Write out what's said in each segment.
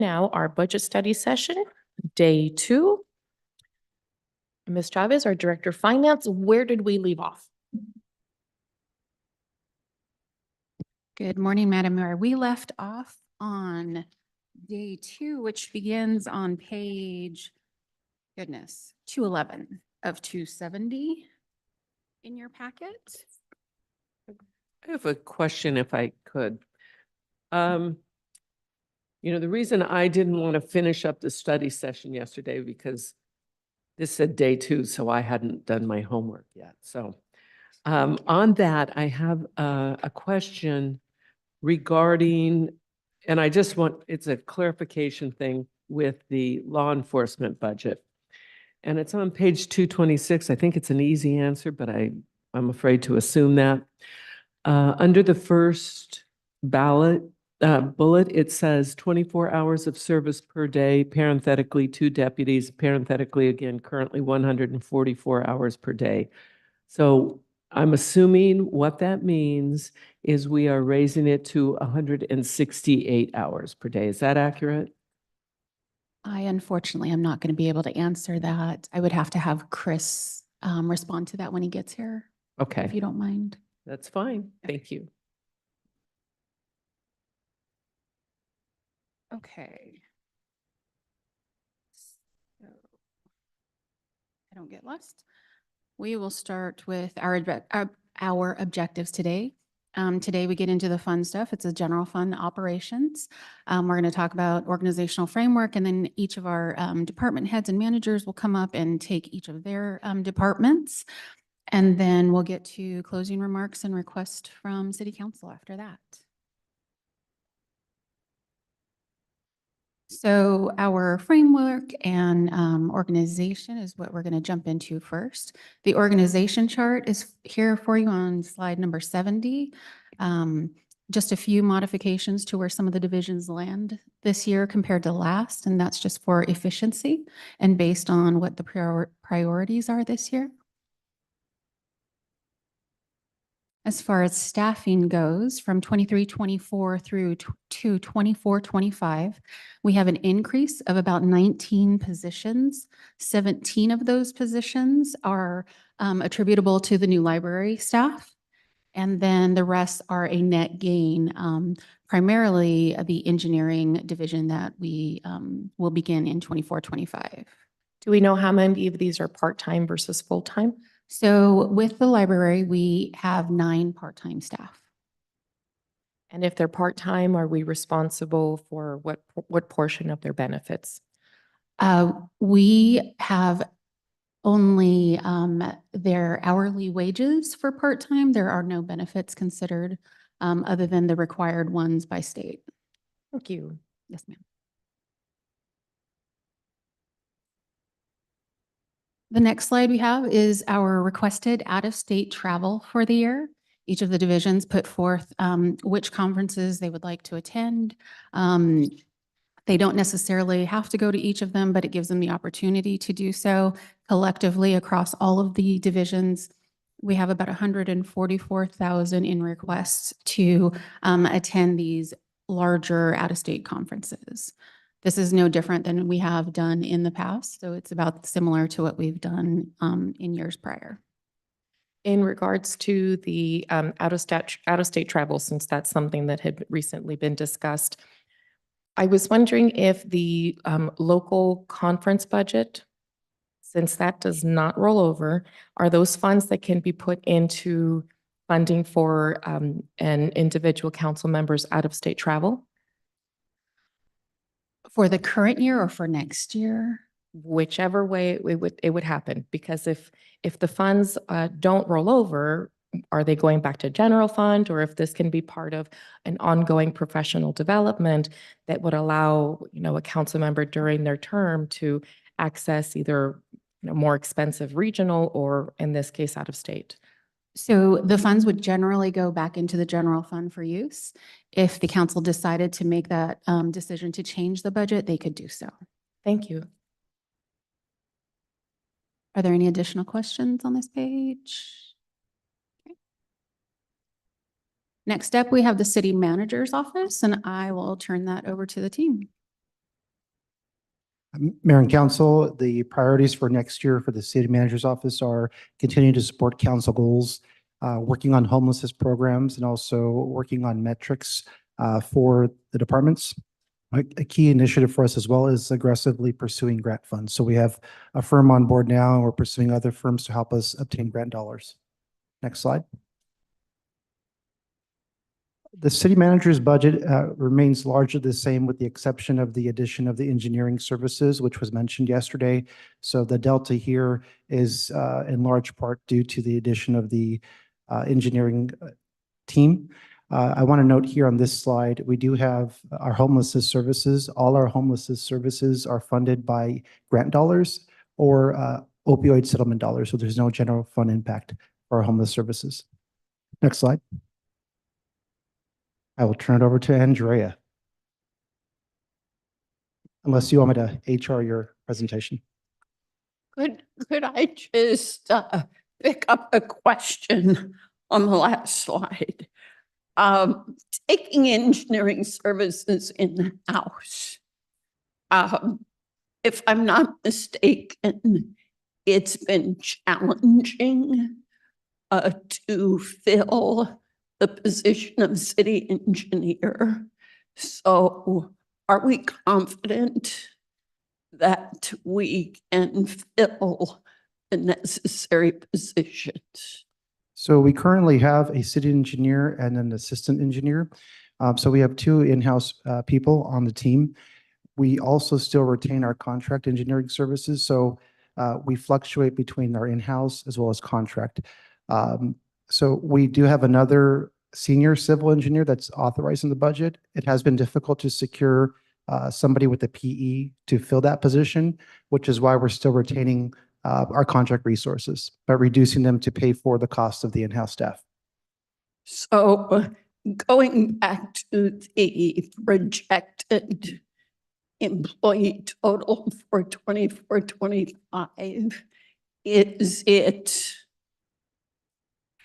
Now, our budget study session, day 2. Ms. Chavez, our Director of Finance, where did we leave off? Good morning, Madam Mayor. We left off on day 2, which begins on page, 211 of 270 in your packet. I have a question if I could. The reason I didn't want to finish up the study session yesterday because this said day 2, so I hadn't done my homework yet. So on that, I have a question regarding, and it's a clarification thing with the law enforcement budget. And it's on page 226. I think it's an easy answer, but I'm afraid to assume that. Under the first bullet, it says 24 hours of service per day, parenthetically 2 deputies, parenthetically again, currently 144 hours per day. So I'm assuming what that means is we are raising it to 168 hours per day. Is that accurate? I unfortunately am not going to be able to answer that. I would have to have Chris respond to that when he gets here, if Okay, you don't mind. that's fine. Thank you. Okay. So I don't get lost. We will start with our objectives today. Today we get into the fun stuff. It's a general fund operations. We're going to talk about organizational framework, and then each of our department heads and managers will come up and take each of their departments. And then we'll get to closing remarks and request from City Council after that. So our framework and organization is what we're going to jump into first. The organization chart is here for you on slide number 70. Just a few modifications to where some of the divisions land this year compared to last, and that's just for efficiency and based on what the priorities are this year. As far as staffing goes, from 23-24 through to 24-25, we have an increase of about 19 positions. 17 of those positions are attributable to the new library staff. And then the rest are a net gain, primarily the engineering division that we will begin in 24-25. Do we know how many of these are part-time versus full-time? So with the library, we have 9 part-time staff. And if they're part-time, are we responsible for what portion of their benefits? We have only their hourly wages for part-time. There are no benefits considered other than the required ones by state. Thank you. Yes, ma'am. The next slide we have is our requested out-of-state travel for the year. Each of the divisions put forth which conferences they would like to attend. They don't necessarily have to go to each of them, but it gives them the opportunity to do so. Collectively across all of the divisions, we have about 144,000 in requests to attend these larger out-of-state conferences. This is no different than we have done in the past, so it's about similar to what we've done in years prior. In regards to the out-of-state travel, since that's something that had recently been discussed, I was wondering if the local conference budget, since that does not roll over, are those funds that can be put into funding for an individual council member's out-of-state travel? For the current year or for next year? Whichever way it would happen, because if the funds don't roll over, are they going back to general fund, or if this can be part of an ongoing professional development that would allow, a council member during their term to access either, more expensive regional or in this case, out of state? So the funds would generally go back into the general fund for use. If the council decided to make that decision to change the budget, they could do so. Thank you. Are there any additional questions on this page? Okay. Next up, we have the city manager's office, and I will turn that over to the team. Mayor and council, the priorities for next year for the city manager's office are continuing to support council goals, working on homelessness programs, and also working on metrics for the departments. A key initiative for us as well is aggressively pursuing grant funds. So we have a firm on board now, and we're pursuing other firms to help us obtain grant dollars. Next slide. The city manager's budget remains largely the same with the exception of the addition of the engineering services, which was mentioned yesterday. So the delta here is in large part due to the addition of the engineering team. I want to note here on this slide, we do have our homelessness services. All our homelessness services are funded by grant dollars or opioid settlement dollars. So there's no general fund impact for our homeless services. Next slide. I will turn it over to Andrea. Unless you want me to HR your presentation. Could I just pick up a question on the last slide? Taking engineering services in-house. If I'm not mistaken, it's been challenging to fill the position of city engineer. So are we confident that we can fill the necessary positions? So we currently have a city engineer and an assistant engineer. So we have two in-house people on the team. We also still retain our contract engineering services. So we fluctuate between our in-house as well as contract. So we do have another senior civil engineer that's authorized in the budget. It has been difficult to secure somebody with a PE to fill that position, which is why we're still retaining our contract resources, but reducing them to pay for the cost of the in-house staff. So going back to the projected employee total for 24-25, is it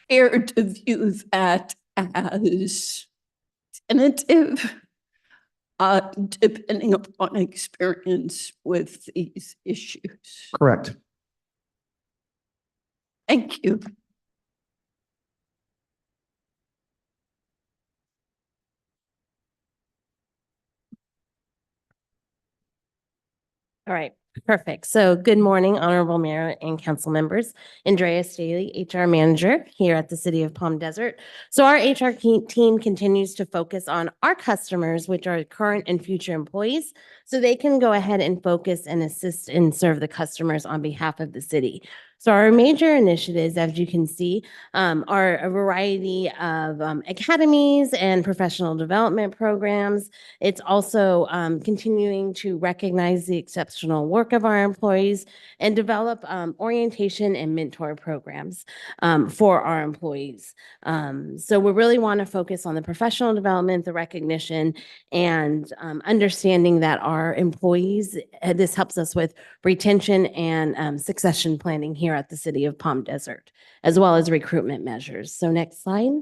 fair to view that as tentative, depending upon experience with these issues? Correct. Thank you. All right, perfect. So good morning, Honorable Mayor and council members. Andrea Staley, HR Manager here at the City of Palm Desert. So our HR team continues to focus on our customers, which are current and future employees, so they can go ahead and focus and assist and serve the customers on behalf of the city. So our major initiatives, as you can see, are a variety of academies and professional development programs. It's also continuing to recognize the exceptional work of our employees and develop orientation and mentor programs for our employees. So we really want to focus on the professional development, the recognition, and understanding that our employees, this helps us with retention and succession planning here at the City of Palm Desert, as well as recruitment measures. So next slide.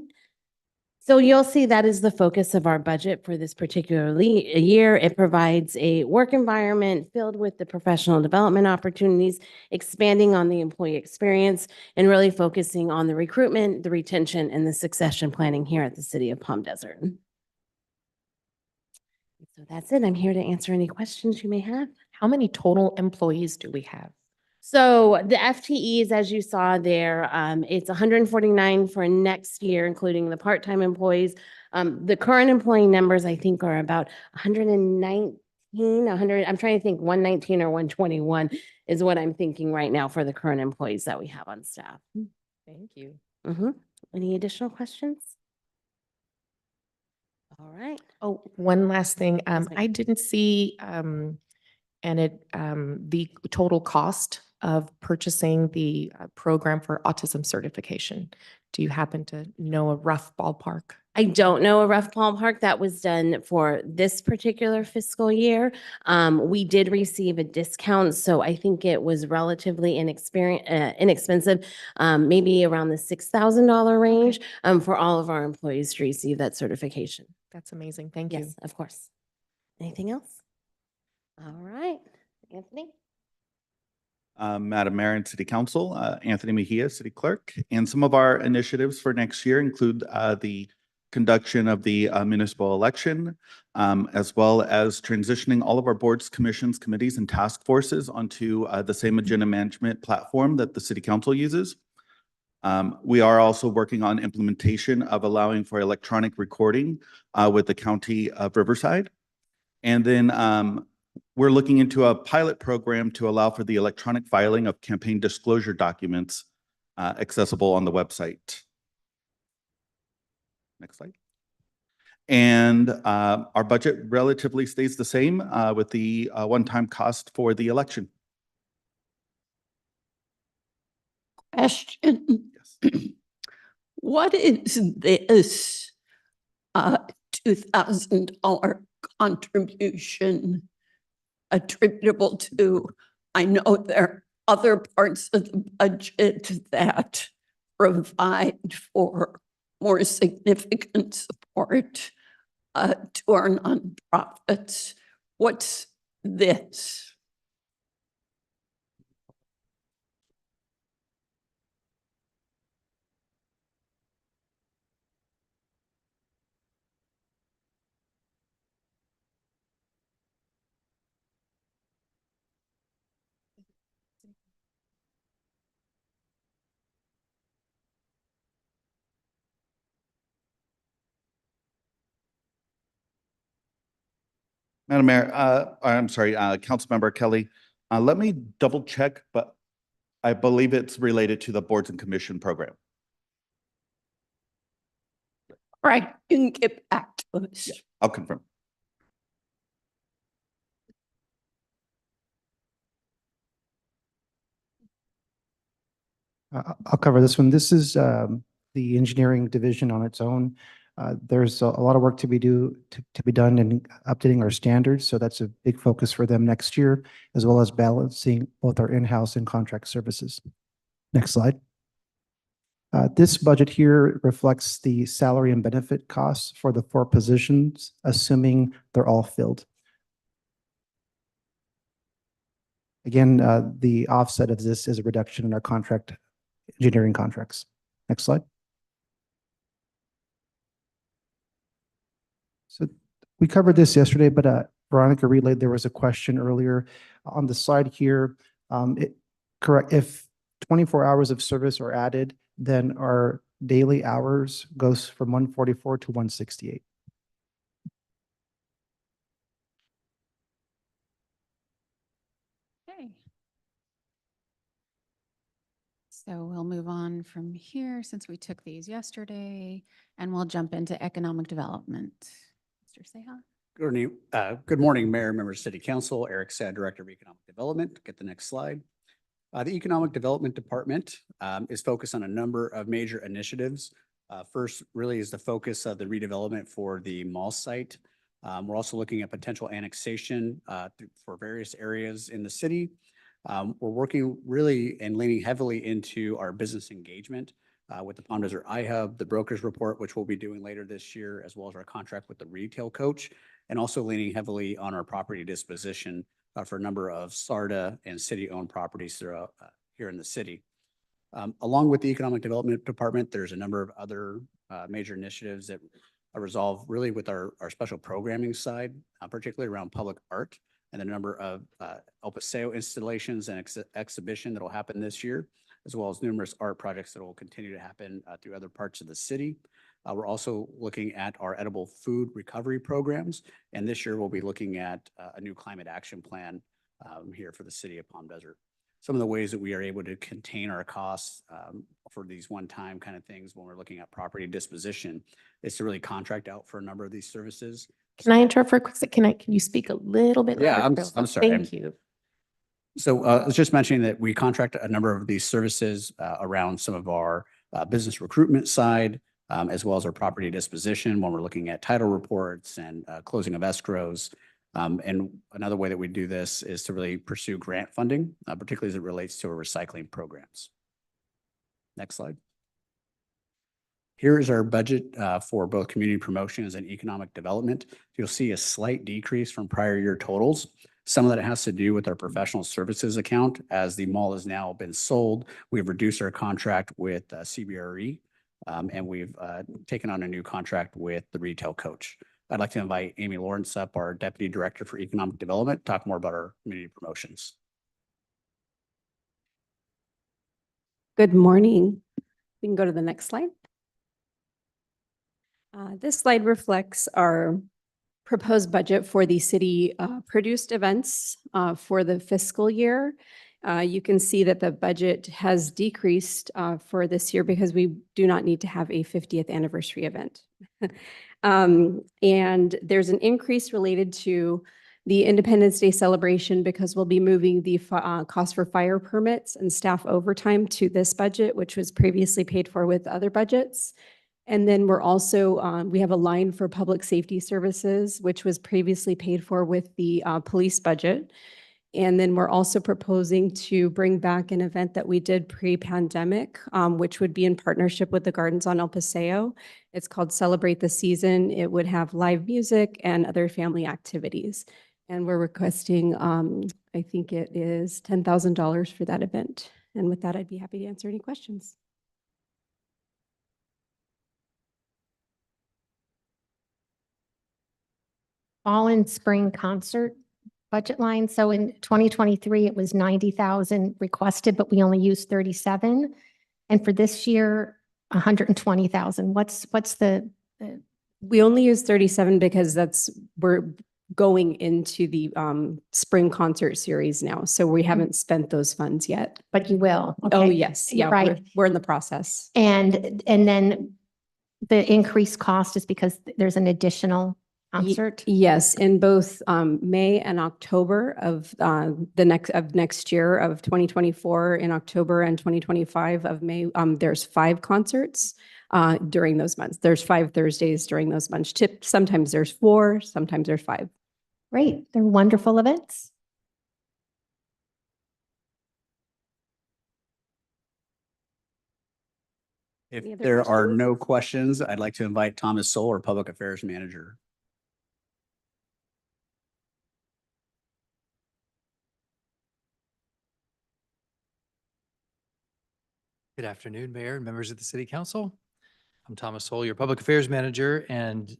So you'll see that is the focus of our budget for this particular year. It provides a work environment filled with the professional development opportunities, expanding on the employee experience, and really focusing on the recruitment, the retention, and the succession planning here at the City of Palm Desert. So that's it. I'm here to answer any questions you may have. How many total employees do we have? So the FTEs, as you saw there, it's 149 for next year, including the part-time employees. The current employee numbers, I think, are about 119, 100. I'm trying to think 119 or 121 is what I'm thinking right now for the current employees that we have on staff. Thank you. Any additional questions? All right. Oh, one last thing. Yes, ma'am. I didn't see the total cost of purchasing the program for autism certification. Do you happen to know a rough ballpark? I don't know a rough ballpark. That was done for this particular fiscal year. We did receive a discount, so I think it was relatively inexpensive, maybe around the $6,000 range for all of our employees to receive that certification. That's amazing. Thank you. Yes, of course. Anything else? All right. Anthony? Madam Mayor and City Council, Anthony Mejia, City Clerk. And some of our initiatives for next year include the conduction of the municipal election, as well as transitioning all of our boards, commissions, committees, and task forces onto the same agenda management platform that the City Council uses. We are also working on implementation of allowing for electronic recording with the County of Riverside. And then we're looking into a pilot program to allow for the electronic filing of campaign disclosure documents accessible on the website. Next slide. And our budget relatively stays the same with the one-time cost for the election. Question. Yes. What is this $2,000 contribution attributable to? I know there are other parts of the budget that provide for more significant support to our nonprofits. What's this? Madam Mayor, I'm sorry, Councilmember Kelly, let me double check, but I believe it's related to the boards and commission program. Right, you can get back to us. Yeah, I'll confirm. I'll cover this one. This is the engineering division on its own. There's a lot of work to be done in updating our standards. So that's a big focus for them next year, as well as balancing both our in-house and contract services. Next slide. This budget here reflects the salary and benefit costs for the 4 positions, assuming they're all filled. Again, the offset of this is a reduction in our engineering contracts. Next slide. So we covered this yesterday, but Veronica relayed there was a question earlier on the slide here. Correct. If 24 hours of service are added, then our daily hours goes from 144 to 168. Okay. So we'll move on from here since we took these yesterday, and we'll jump into economic development. Mr. Seha? Good morning, Mayor, members of City Council. Eric Saad, Director of Economic Development. Get the next slide. The Economic Development Department is focused on a number of major initiatives. First really is the focus of the redevelopment for the mall site. We're also looking at potential annexation for various areas in the city. We're working really and leaning heavily into our business engagement with the Palm Desert iHub, the brokers report, which we'll be doing later this year, as well as our contract with the retail coach, and also leaning heavily on our property disposition for a number of SARTA and city-owned properties throughout here in the city. Along with the Economic Development Department, there's a number of other major initiatives that are resolved really with our special programming side, particularly around public art and the number of El Paseo installations and exhibition that will happen this year, as well as numerous art projects that will continue to happen through other parts of the city. We're also looking at our edible food recovery programs, and this year we'll be looking at a new climate action plan here for the city of Palm Desert. Some of the ways that we are able to contain our costs for these one-time kind of things when we're looking at property disposition is to really contract out for a number of these services. Can I interrupt for a quick second? Can you speak a little bit Yeah, louder? I'm sorry. Thank you. So I was just mentioning that we contract a number of these services around some of our business recruitment side, as well as our property disposition when we're looking at title reports and closing of escrows. And another way that we do this is to really pursue grant funding, particularly as it relates to our recycling programs. Next slide. Here is our budget for both community promotions and economic development. You'll see a slight decrease from prior year totals. Some of that has to do with our professional services account. As the mall has now been sold, we've reduced our contract with CBRE, and we've taken on a new contract with the retail coach. I'd like to invite Amy Lawrence up, our Deputy Director for Economic Development, to talk more about our community promotions. Good morning. We can go to the next slide. This slide reflects our proposed budget for the city produced events for the fiscal year. You can see that the budget has decreased for this year because we do not need to have a 50th anniversary event. And there's an increase related to the Independence Day celebration because we'll be moving the cost for fire permits and staff overtime to this budget, which was previously paid for with other budgets. And then we're also, we have a line for public safety services, which was previously paid for with the police budget. And then we're also proposing to bring back an event that we did pre-pandemic, which would be in partnership with the Gardens on El Paseo. It's called Celebrate the Season. It would have live music and other family activities. And we're requesting, I think it is $10,000 for that event. And with that, I'd be happy to answer any questions. Fall and spring concert budget line. So in 2023, it was 90,000 requested, but we only used 37. And for this year, 120,000. What's the We only use 37 because we're going into the spring concert series now. So we haven't spent those funds yet. but you will? Oh, Okay. yes. Yeah, Right. we're in the process. And then the increased cost is because there's an additional concert? Yes, in both May and October of next year of 2024, in October and 2025 of May, there's 5 concerts during those months. There's 5 Thursdays during those months. Sometimes there's 4, sometimes there's 5. Great. They're wonderful events. Any If other there are questions? no questions, I'd like to invite Thomas Soul, our Public Affairs Manager. Good afternoon, Mayor and members of the City Council. I'm Thomas Soul, your Public Affairs Manager, and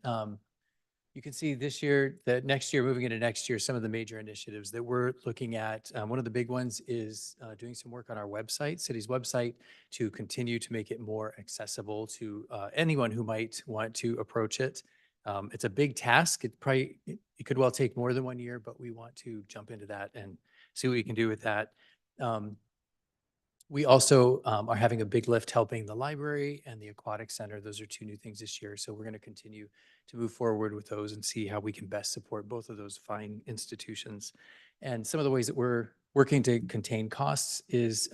you can see this year, that next year, moving into next year, some of the major initiatives that we're looking at. One of the big ones is doing some work on our website, city's website, to continue to make it more accessible to anyone who might want to approach it. It's a big task. It could well take more than 1 year, but we want to jump into that and see what we can do with that. We also are having a big lift helping the library and the aquatic center. Those are 2 new things this year. So we're going to continue to move forward with those and see how we can best support both of those fine institutions. And some of the ways that we're working to contain costs is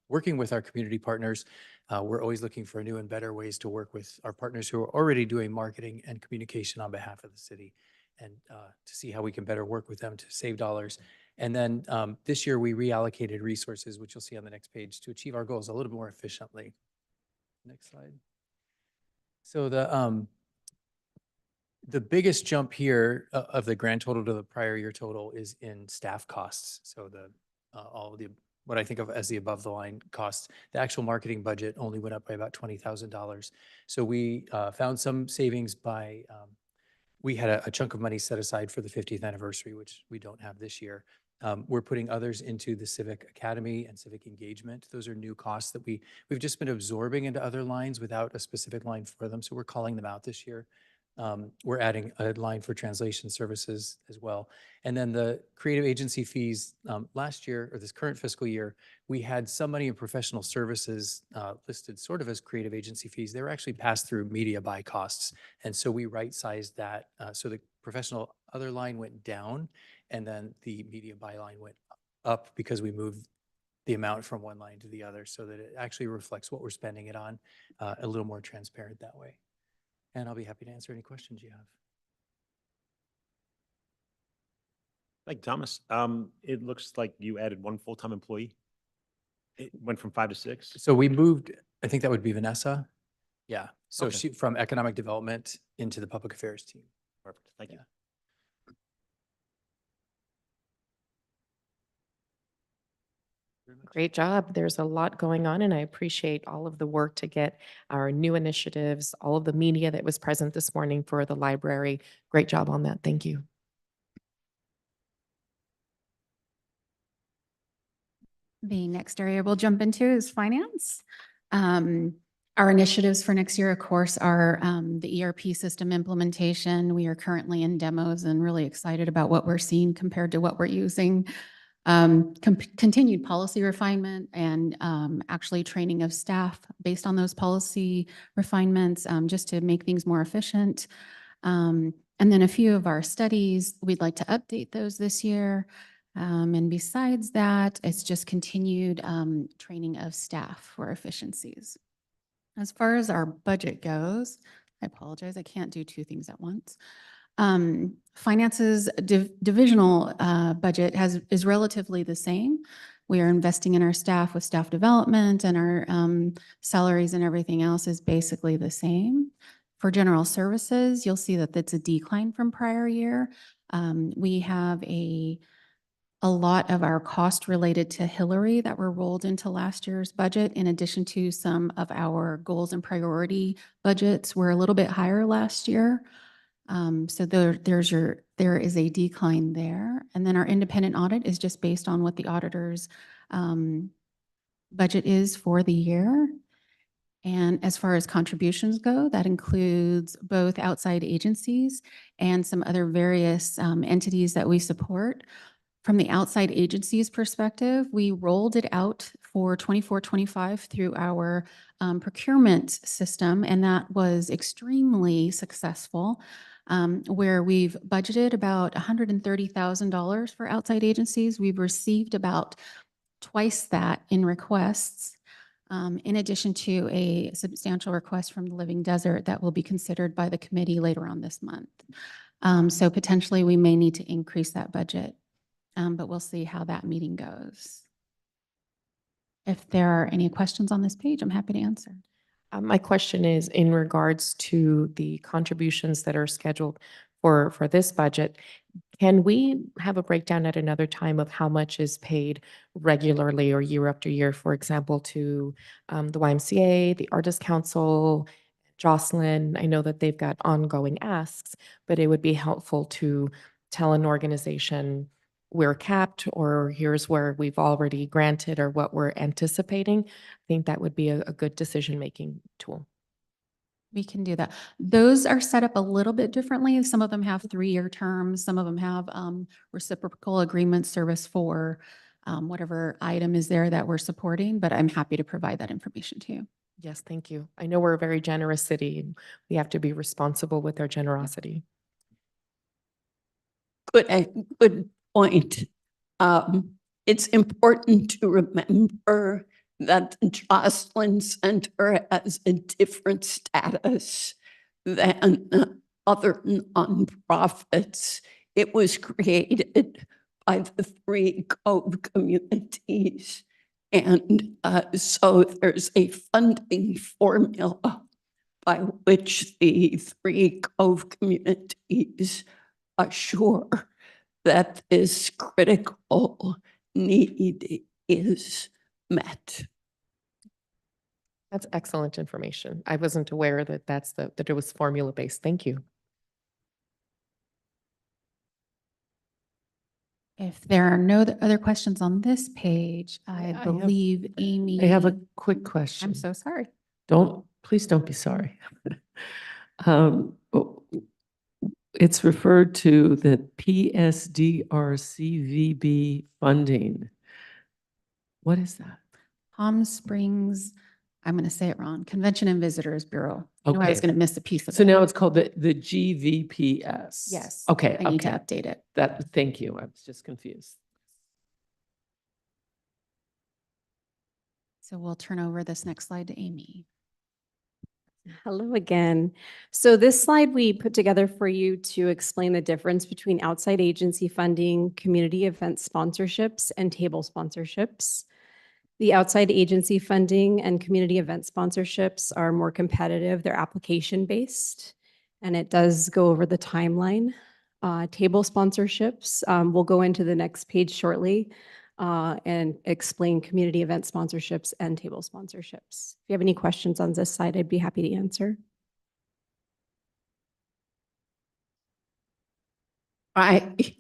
working with our community partners. We're always looking for new and better ways to work with our partners who are already doing marketing and communication on behalf of the city, and to see how we can better work with them to save dollars. And then this year we reallocated resources, which you'll see on the next page, to achieve our goals a little more efficiently. Next slide. So the biggest jump here of the grand total to the prior year total is in staff costs. So all of the what I think of as the above the line costs. The actual marketing budget only went up by about $20,000. So we found some savings by we had a chunk of money set aside for the 50th anniversary, which we don't have this year. We're putting others into the Civic Academy and Civic Engagement. Those are new costs that we've just been absorbing into other lines without a specific line for them. So we're calling them out this year. We're adding a line for translation services as well. And then the creative agency fees last year, or this current fiscal year, we had some money in professional services listed sort of as creative agency fees. They were actually passed through media buy costs. And so we right-sized that. So the professional other line went down, and then the media buy line went up because we moved the amount from one line to the other so that it actually reflects what we're spending it on, a little more transparent that way. And I'll be happy to answer any questions you have. Thank you, Thomas. It looks like you added 1 full-time employee. It went from 5 to 6. So we moved, I think that would be Vanessa. Yeah. So Okay. she from economic development into the public affairs team. Perfect. Thank you. Yeah. Great job. There's a lot going on, and I appreciate all of the work to get our new initiatives, all of the media that was present this morning for the library. Great job on that. Thank you. The next area we'll jump into is finance. Our initiatives for next year, of course, are the ERP system implementation. We are currently in demos and really excited about what we're seeing compared to what we're using. Continued policy refinement and actually training of staff based on those policy refinements, just to make things more efficient. And then a few of our studies, we'd like to update those this year. And besides that, it's just continued training of staff for efficiencies. As far as our budget goes, I apologize, I can't do two things at once. Finances divisional budget is relatively the same. We are investing in our staff with staff development, and our salaries and everything else is basically the same. For general services, you'll see that that's a decline from prior year. We have a lot of our cost related to Hillary that were rolled into last year's budget, in addition to some of our goals and priority budgets were a little bit higher last year. So there is a decline there. And then our independent audit is just based on what the auditor's budget is for the year. And as far as contributions go, that includes both outside agencies and some other various entities that we support. From the outside agencies perspective, we rolled it out for 24-25 through our procurement system, and that was extremely successful, where we've budgeted about $130,000 for outside agencies. We've received about twice that in requests, in addition to a substantial request from the Living Desert that will be considered by the committee later on this month. So potentially we may need to increase that budget. But we'll see how that meeting goes. If there are any questions on this page, I'm happy to answer. My question is in regards to the contributions that are scheduled for this budget. Can we have a breakdown at another time of how much is paid regularly or year after year, for example, to the YMCA, the Artist Council, Jocelyn? I know that they've got ongoing asks, but it would be helpful to tell an organization we're capped, or here's where we've already granted, or what we're anticipating. I think that would be a good decision-making tool. We can do that. Those are set up a little bit differently. Some of them have 3-year terms. Some of them have reciprocal agreement service for whatever item is there that we're supporting, but I'm happy to provide that information to you. Yes, thank you. I know we're a very generous city, and we have to be responsible with our generosity. Good point. It's important to remember that the Jocelyn Center has a different status than other nonprofits. It was created by the 3 Cove communities. And so there's a funding formula by which the 3 Cove communities assure that this critical need is met. That's excellent information. I wasn't aware that that it was formula-based. Thank you. If there are no other questions on this page, I believe Amy. I have a quick question. I'm so sorry. Please don't be sorry. It's referred to the PSDRCVB funding. What is that? Palm Springs, I'm going to say it wrong, Convention and Visitors Bureau. I knew I was Okay. going to miss a piece of it. So now it's called the GVPS. Yes. Okay. I need to okay. update it. Thank you. I was just confused. So we'll turn over this next slide to Amy. Hello again. So this slide we put together for you to explain the difference between outside agency funding, community event sponsorships, and table sponsorships. The outside agency funding and community event sponsorships are more competitive. They're application-based, and it does go over the timeline. Table sponsorships, we'll go into the next page shortly. and explain community event sponsorships and table sponsorships. If you have any questions on this side, I'd be happy to answer. I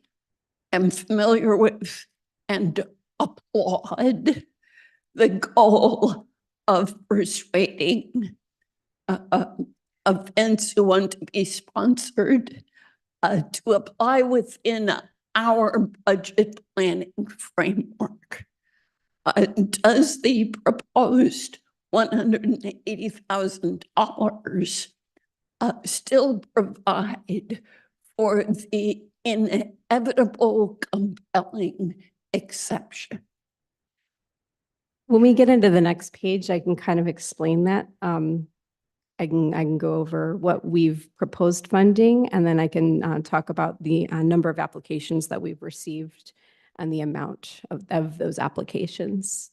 am familiar with and applaud the goal of persuading events who want to be sponsored to apply within our budget planning framework. Does the proposed $180,000 still provide for the inevitable compelling exception? When we get into the next page, I can kind of explain that. I can go over what we've proposed funding, and then I can talk about the number of applications that we've received and the amount of those applications.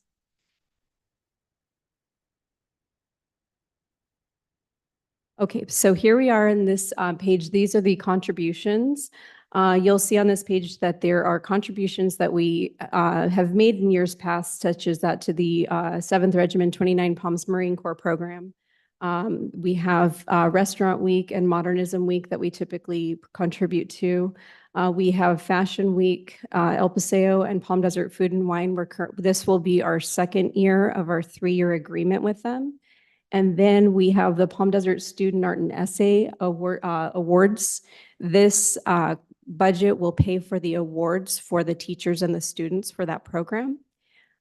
Okay, so here we are in this page. These are the contributions. You'll see on this page that there are contributions that we have made in years past, such as that to the 7th Regiment 29 Palms Marine Corps program. We have Restaurant Week and Modernism Week that we typically contribute to. We have Fashion Week, El Paseo, and Palm Desert Food and Wine. This will be our second year of our 3-year agreement with them. And then we have the Palm Desert Student Art and Essay Awards. This budget will pay for the awards for the teachers and the students for that program.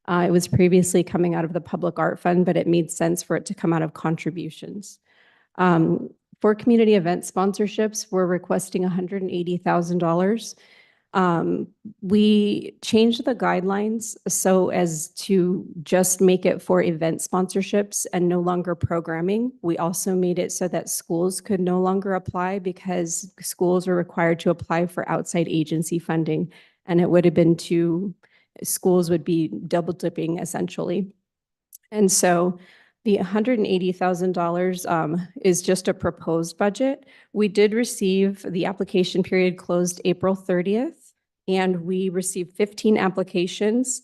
It was previously coming out of the Public Art Fund, but it made sense for it to come out of contributions. For community event sponsorships, we're requesting $180,000. We changed the guidelines so as to just make it for event sponsorships and no longer programming. We also made it so that schools could no longer apply because schools are required to apply for outside agency funding, and it would have been schools would be double dipping essentially. And so the $180,000 is just a proposed budget. We did receive, the application period closed April 30th, and we received 15 applications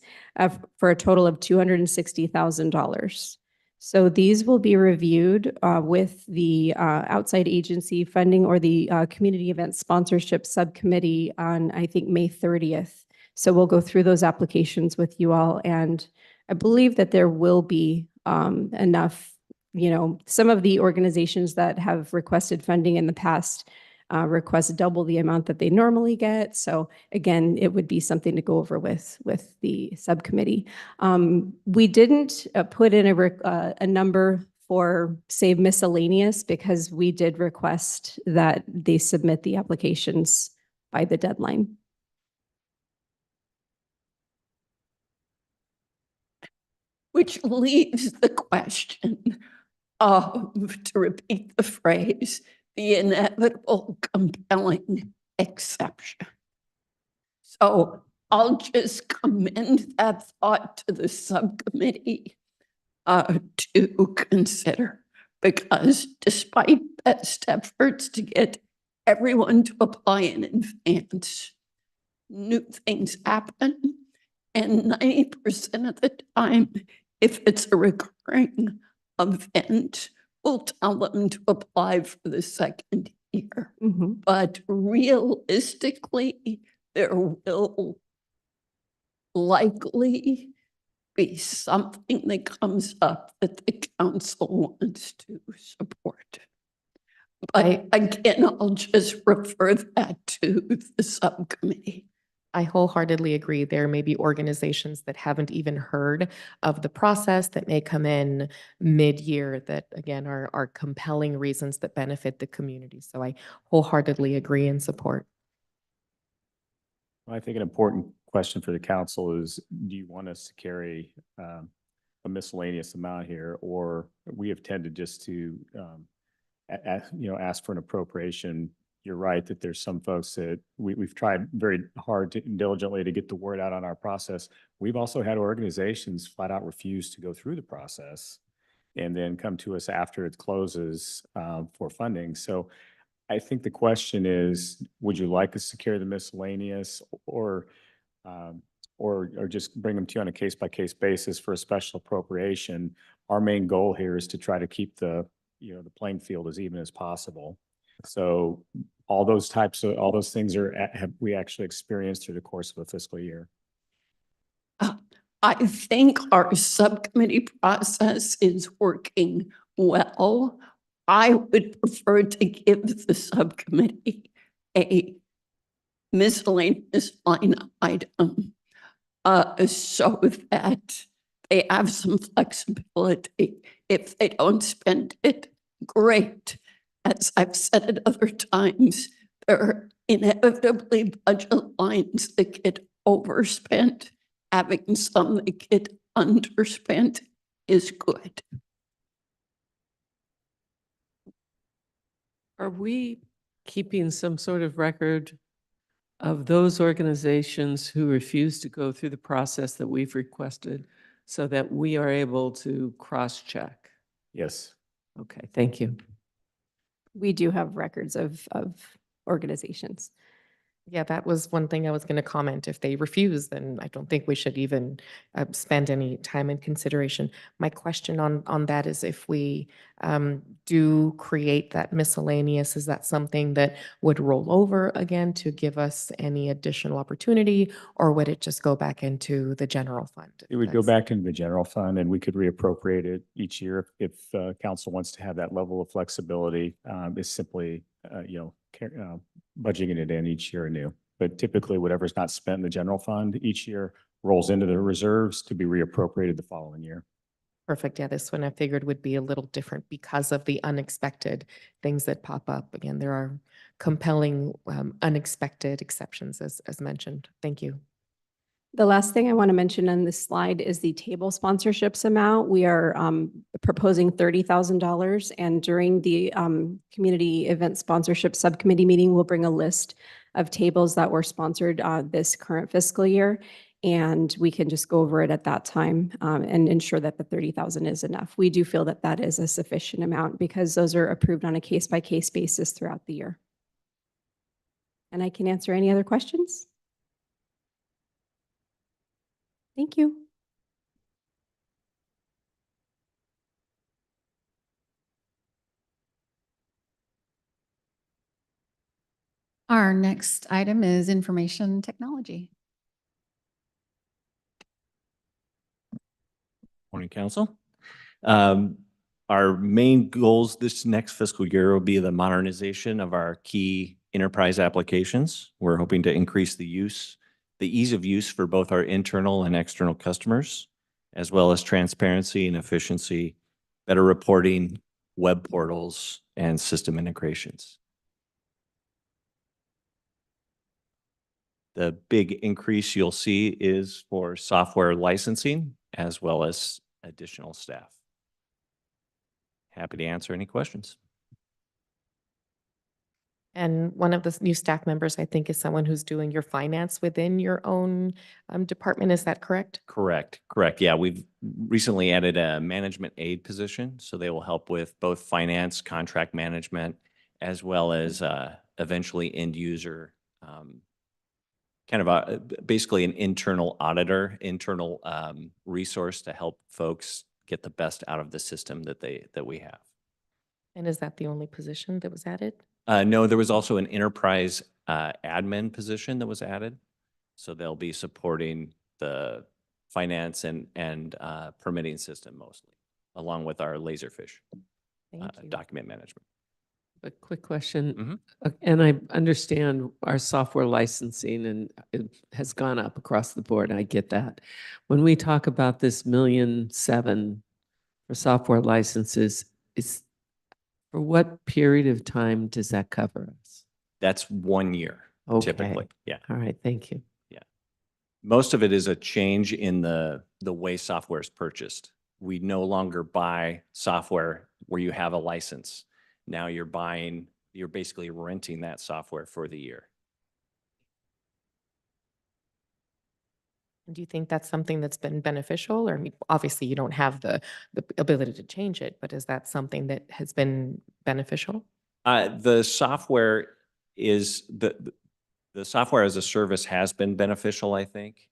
for a total of $260,000. So these will be reviewed with the outside agency funding or the community event sponsorship subcommittee on, I think, May 30th. So we'll go through those applications with you all, and I believe that there will be enough, some of the organizations that have requested funding in the past request double the amount that they normally get. So again, it would be something to go over with the subcommittee. We didn't put in a number for, say, miscellaneous, because we did request that they submit the applications by the deadline. Which leaves the question of, to repeat the phrase, the inevitable compelling exception. So I'll just commend that thought to the subcommittee to consider, because despite best efforts to get everyone to apply in advance, new things happen. And 90% of the time, if it's a recurring event, we'll tell them to apply for the second year. But realistically, there will likely be something that comes up that the council wants to support. But again, I'll just refer that to the subcommittee. I wholeheartedly agree. There may be organizations that haven't even heard of the process that may come in mid-year that, again, are compelling reasons that benefit the community. So I wholeheartedly agree and support. I think an important question for the council is, do you want us to carry a miscellaneous amount here, or we have tended just to ask for an appropriation? You're right that there's some folks that we've tried very hard and diligently to get the word out on our process. We've also had organizations flat out refuse to go through the process and then come to us after it closes for funding. So I think the question is, would you like us to carry the miscellaneous, or or just bring them to you on a case-by-case basis for a special appropriation. Our main goal here is to try to keep the playing field as even as possible. So all those things have we actually experienced through the course of a fiscal year. I think our subcommittee process is working well. I would prefer to give the subcommittee a miscellaneous line item so that they have some flexibility. If they don't spend it, great. As I've said at other times, there are inevitably budget lines that get overspent. Having some that get underspent is good. Are we keeping some sort of record of those organizations who refuse to go through the process that we've requested so that we are able to cross-check? Yes. Okay, thank you. We do have records of organizations. Yeah, that was one thing I was going to comment. If they refuse, then I don't think we should even spend any time and consideration. My question on that is if we do create that miscellaneous, is that something that would roll over again to give us any additional opportunity, or would it just go back into the general fund? It would go back into the general fund and we could reappropriate it each year if council wants to have that level of flexibility. It's simply, budgeting it in each year anew. But typically whatever's not spent in the general fund each year rolls into the reserves to be reappropriated the following year. Perfect. Yeah, this one I figured would be a little different because of the unexpected things that pop up. Again, there are compelling unexpected exceptions as mentioned. Thank you. The last thing I want to mention on this slide is the table sponsorships amount. We are proposing $30,000, and during the community event sponsorship subcommittee meeting, we'll bring a list of tables that were sponsored this current fiscal year, and we can just go over it at that time and ensure that the $30,000 is enough. We do feel that that is a sufficient amount because those are approved on a case-by-case basis throughout the year. And I can answer any other questions. Thank you. Our next item is information technology. Morning, Council. Our main goals this next fiscal year will be the modernization of our key enterprise applications. We're hoping to increase the ease of use for both our internal and external customers, as well as transparency and efficiency, better reporting, web portals, and system integrations. The big increase you'll see is for software licensing, as well as additional staff. Happy to answer any questions. And one of the new staff members, I think, is someone who's doing your finance within your own department. Is that correct? Correct. Yeah, we've recently added a management aid position, so they will help with both finance, contract management, as well as eventually end user, kind of basically an internal auditor, internal resource to help folks get the best out of the system that we have. And is that the only position that was added? No, there was also an enterprise admin position that was added. So they'll be supporting the finance and permitting system mostly, along with our Laserfish document management. A quick question, and I understand our software licensing and it has gone up across the board. I get that. When we talk about this $1.7 million for software licenses, for what period of time does that cover us? That's 1 year, typically. Yeah. All right. Thank you. Yeah. Most of it is a change in the way software is purchased. We no longer buy software where you have a license. Now you're basically renting that software for the year. Do you think that's something that's been beneficial? Or I mean, obviously you don't have the ability to change it, but is that something that has been beneficial? The software is the software as a service has been beneficial, I think.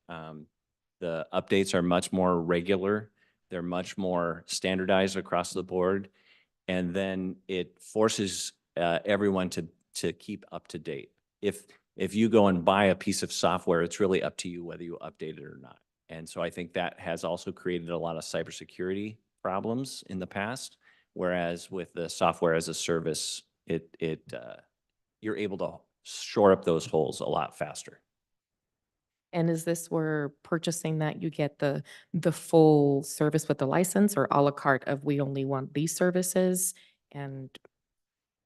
The updates are much more regular. They're much more standardized across the board. And then it forces everyone to keep up to date. If you go and buy a piece of software, it's really up to you whether you update it or not. And so I think that has also created a lot of cybersecurity problems in the past. Whereas with the software as a service, you're able to shore up those holes a lot faster. And is this where purchasing that you get the full service with the license, or a la carte of we only want these services? And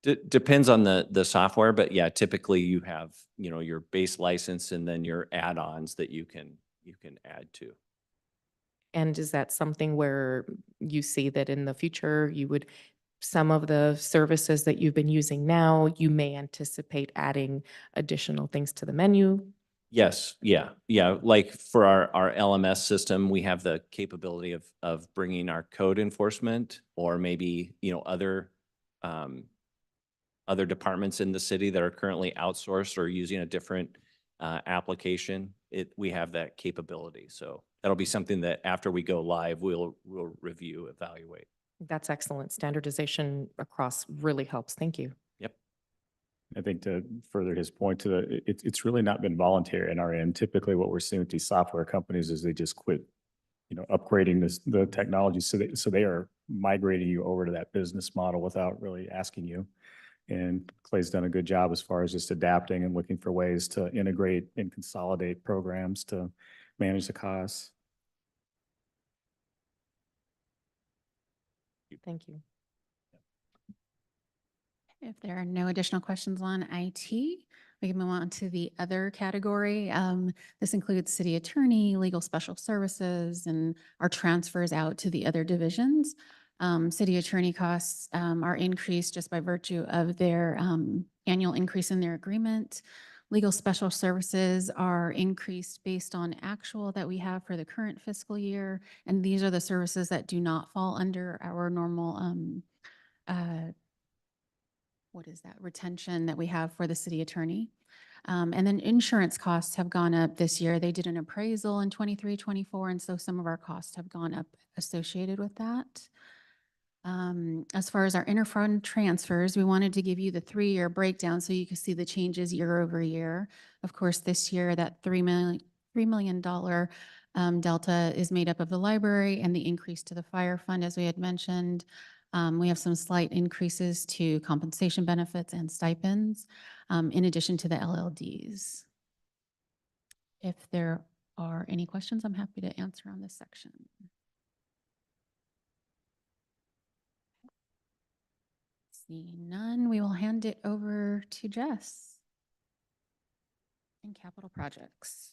Depends on the software, but yeah, typically you have, your base license and then your add-ons that you can add to. And is that something where you see that in the future you would, some of the services that you've been using now, you may anticipate adding additional things to the menu? Yes, yeah. Like for our LMS system, we have the capability of bringing our code enforcement or maybe, other departments in the city that are currently outsourced or using a different application. We have that capability. So that'll be something that after we go live, we'll review, evaluate. That's excellent. Standardization across really helps. Thank you. Yep. I think to further his point, it's really not been voluntary in our end. Typically, what we're seeing with these software companies is they just quit, upgrading the technology. So they are migrating you over to that business model without really asking you. And Clay's done a good job as far as just adapting and looking for ways to integrate and consolidate programs to manage the costs. Thank you. If there are no additional questions on IT, we can move on to the other category. This includes city attorney, legal special services, and our transfers out to the other divisions. City attorney costs are increased just by virtue of their annual increase in their agreement. Legal special services are increased based on actual that we have for the current fiscal year. And these are the services that do not fall under our normal retention that we have for the city attorney. And then insurance costs have gone up this year. They did an appraisal in 23, 24, and so some of our costs have gone up associated with that. As far as our interfund transfers, we wanted to give you the 3-year breakdown so you can see the changes year over year. Of course, this year that $3 million delta is made up of the library and the increase to the fire fund, as we had mentioned. We have some slight increases to compensation benefits and stipends, in addition to the LLDs. If there are any questions, I'm happy to answer on this section. Seeing none, we will hand it over to Jess in capital projects.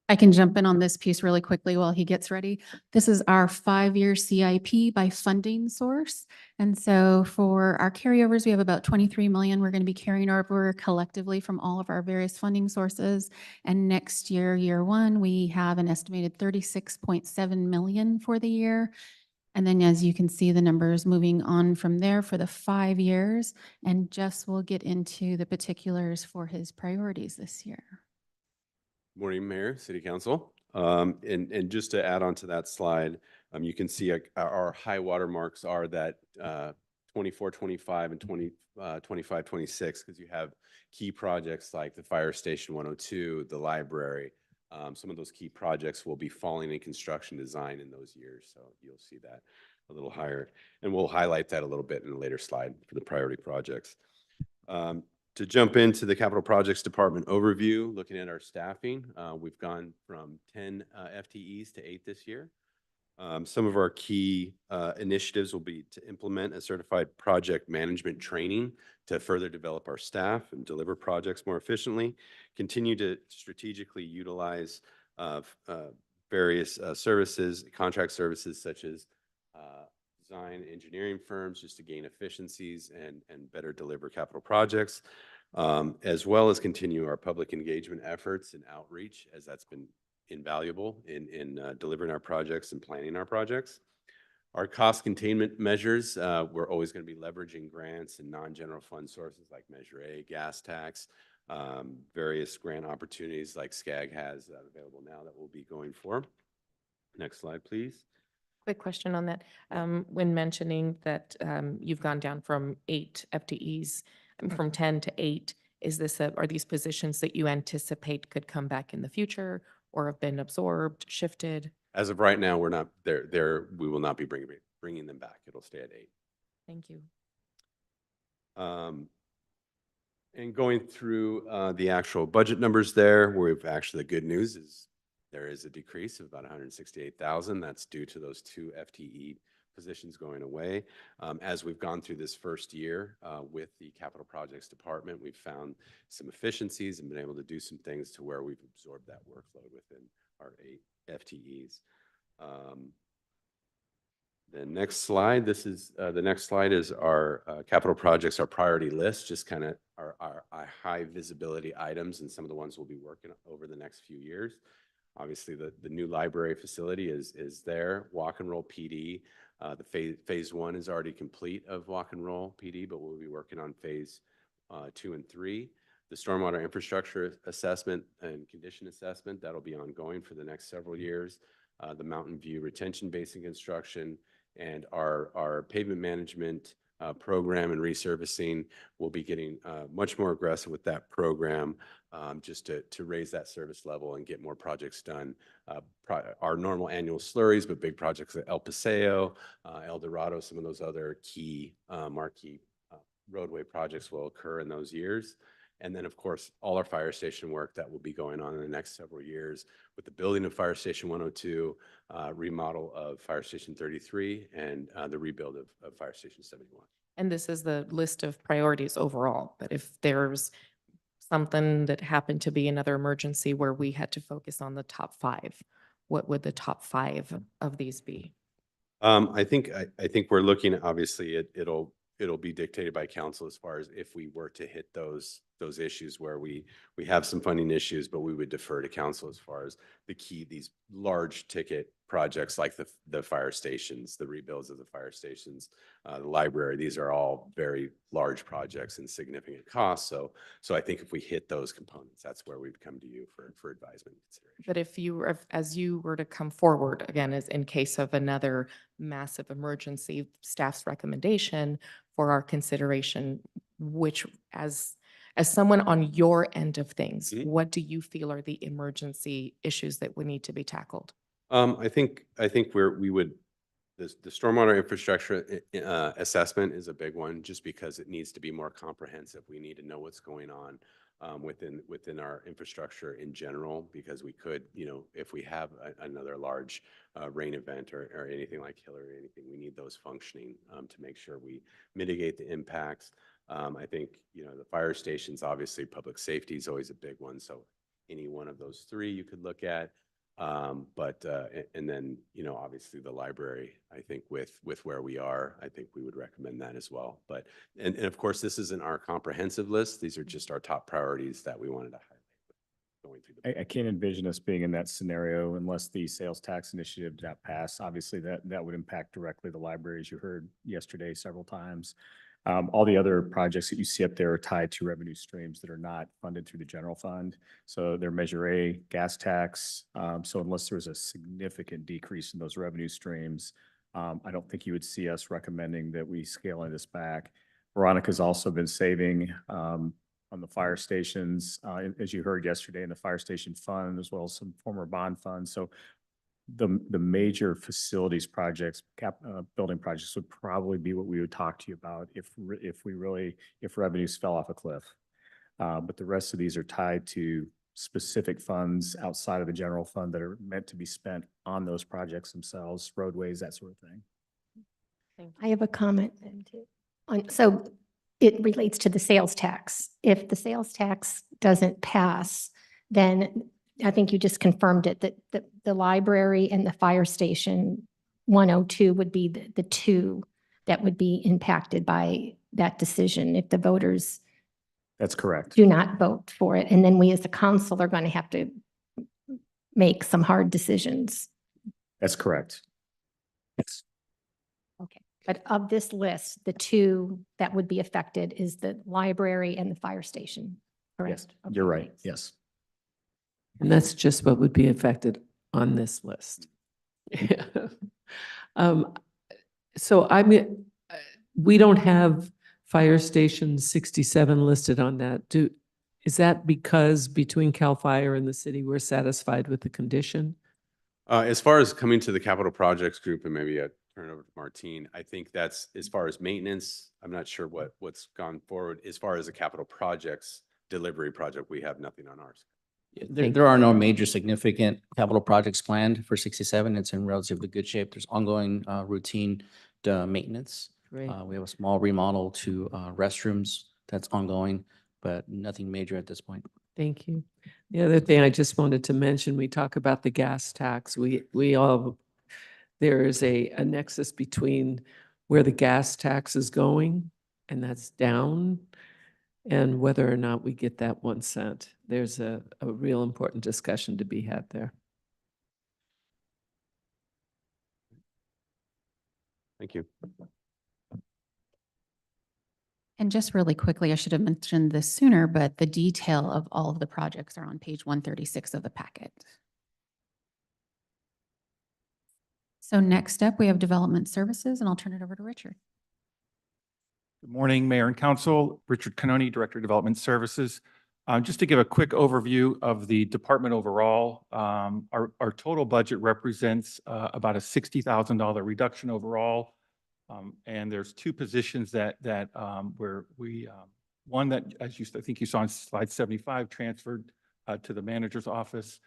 I can jump in on this piece really quickly while he gets ready. This is our 5-year CIP by funding source. And so for our carryovers, we have about 23 million we're going to be carrying over collectively from all of our various funding sources. And next year, year one, we have an estimated 36.7 million for the year. And then as you can see, the numbers moving on from there for the 5 years. And Jess will get into the particulars for his priorities this year. Morning, Mayor, City Council. And just to add on to that slide, you can see our high water marks are that 24, 25, and 25, 26, because you have key projects like the Fire Station 102, the library. Some of those key projects will be falling in construction design in those years. So you'll see that a little higher. And we'll highlight that a little bit in a later slide for the priority projects. To jump into the capital projects department overview, looking at our staffing, we've gone from 10 FTEs to 8 this year. Some of our key initiatives will be to implement a certified project management training to further develop our staff and deliver projects more efficiently, continue to strategically utilize various services, contract services such as design engineering firms just to gain efficiencies and better deliver capital projects, as well as continue our public engagement efforts and outreach, as that's been invaluable in delivering our projects and planning our projects. Our cost containment measures, we're always going to be leveraging grants and non-general fund sources like Measure A, gas tax, various grant opportunities like SCAG has available now that we'll be going for. Next slide, please. Quick question on that. When mentioning that you've gone down from 8 FTEs, from 10 to 8, are these positions that you anticipate could come back in the future or have been absorbed, shifted? As of right now, we're not there. We will not be bringing them back. It'll stay at 8. Thank you. And going through the actual budget numbers there, the good news is there is a decrease of about 168,000. That's due to those 2 FTE positions going away. As we've gone through this first year with the capital projects department, we've found some efficiencies and been able to do some things to where we've absorbed that workload within our 8 FTEs. The next slide, the next slide is our capital projects, our priority list, just kind of our high visibility items and some of the ones we'll be working over the next few years. Obviously, the new library facility is there. Walk and Roll PD, the phase 1 is already complete of Walk and Roll PD, but we'll be working on phase 2 and 3. The stormwater infrastructure assessment and condition assessment, that'll be ongoing for the next several years. The Mountain View retention basin construction and our pavement management program and resurfacing, we'll be getting much more aggressive with that program just to raise that service level and get more projects done. Our normal annual slurries, but big projects like El Paseo, El Dorado, some of those other key marquee roadway projects will occur in those years. And then, of course, all our fire station work that will be going on in the next several years with the building of Fire Station 102, remodel of Fire Station 33, and the rebuild of Fire Station 71. And this is the list of priorities overall, but if there's something that happened to be another emergency where we had to focus on the top 5, what would the top 5 of these be? I think we're looking at, obviously, it'll be dictated by council as far as if we were to hit those issues where we have some funding issues, but we would defer to council as far as these large ticket projects like the fire stations, the rebuilds of the fire stations, the library. These are all very large projects and significant costs. So I think if we hit those components, that's where we'd come to you for advisement and consideration. But as you were to come forward, again, as in case of another massive emergency, staff's recommendation for our consideration, which as someone on your end of things, what do you feel are the emergency issues that would need to be tackled? I think the stormwater infrastructure assessment is a big one, just because it needs to be more comprehensive. We need to know what's going on within our infrastructure in general, because we could, if we have another large rain event or anything like Hillary or anything, we need those functioning to make sure we mitigate the impacts. I think, the fire stations, obviously public safety is always a big one. So any one of those 3 you could look at. And then, obviously the library, I think with where we are, I think we would recommend that as well. But, and of course, this isn't our comprehensive list. These are just our top priorities that we wanted to highlight going through I can't envision us being in that scenario unless the sales tax initiative got passed. Obviously, that would impact directly the library, as you heard yesterday several times. All the other projects that you see up there are tied to revenue streams that are not funded through the general fund. So they're Measure A, gas tax. So unless there's a significant decrease in those revenue streams, I don't think you would see us recommending that we scale this back. Veronica's also been saving on the fire stations, as you heard yesterday, in the fire station fund, as well as some former bond funds. So the major facilities projects, building projects would probably be what we would talk to you about if revenues fell off a cliff. But the rest of these are tied to specific funds outside of the general fund that are meant to be spent on those projects themselves, roadways, that sort of thing. I have a comment then too. So it relates to the sales tax. If the sales tax doesn't pass, then I think you just confirmed it, that the library and the fire station 102 would be the 2 that would be impacted by that decision if the voters That's correct. do not vote for it. And then we as a council are going to have to make some hard decisions. That's correct. Yes. But of this list, the two that would be affected is the library and the fire station. Yes, Correct? you're Okay, right. thanks. Yes. And that's just what would be affected on this list. Yeah. Um, So we don't have Fire Station 67 listed on that. Is that because between CAL FIRE and the city, we're satisfied with the condition? As far as coming to the capital projects group, and maybe I turn it over to Martine, I think that's, as far as maintenance, I'm not sure what's gone forward. As far as the capital projects delivery project, we have nothing on ours. There are no major significant capital projects planned for 67. It's in relatively good shape. There's ongoing routine maintenance. Great. We have a small remodel to restrooms that's ongoing, but nothing major at this point. Thank you. The other thing I just wanted to mention, we talk about the gas tax. We all, there is a nexus between where the gas tax is going, and that's down, and whether or not we get that 1 cent. There's a real important discussion to be had there. Thank you. And just really quickly, I should have mentioned this sooner, but the detail of all of the projects are on page 136 of the packet. So next up, we have development services, and I'll turn it over to Richard. Good morning, Mayor and Council. Richard Canoni, Director of Development Services. Just to give a quick overview of the department overall, our total budget represents about a $60,000 reduction overall. And there's two positions that where we, one that, as you, I think you saw on slide 75, transferred to the manager's office.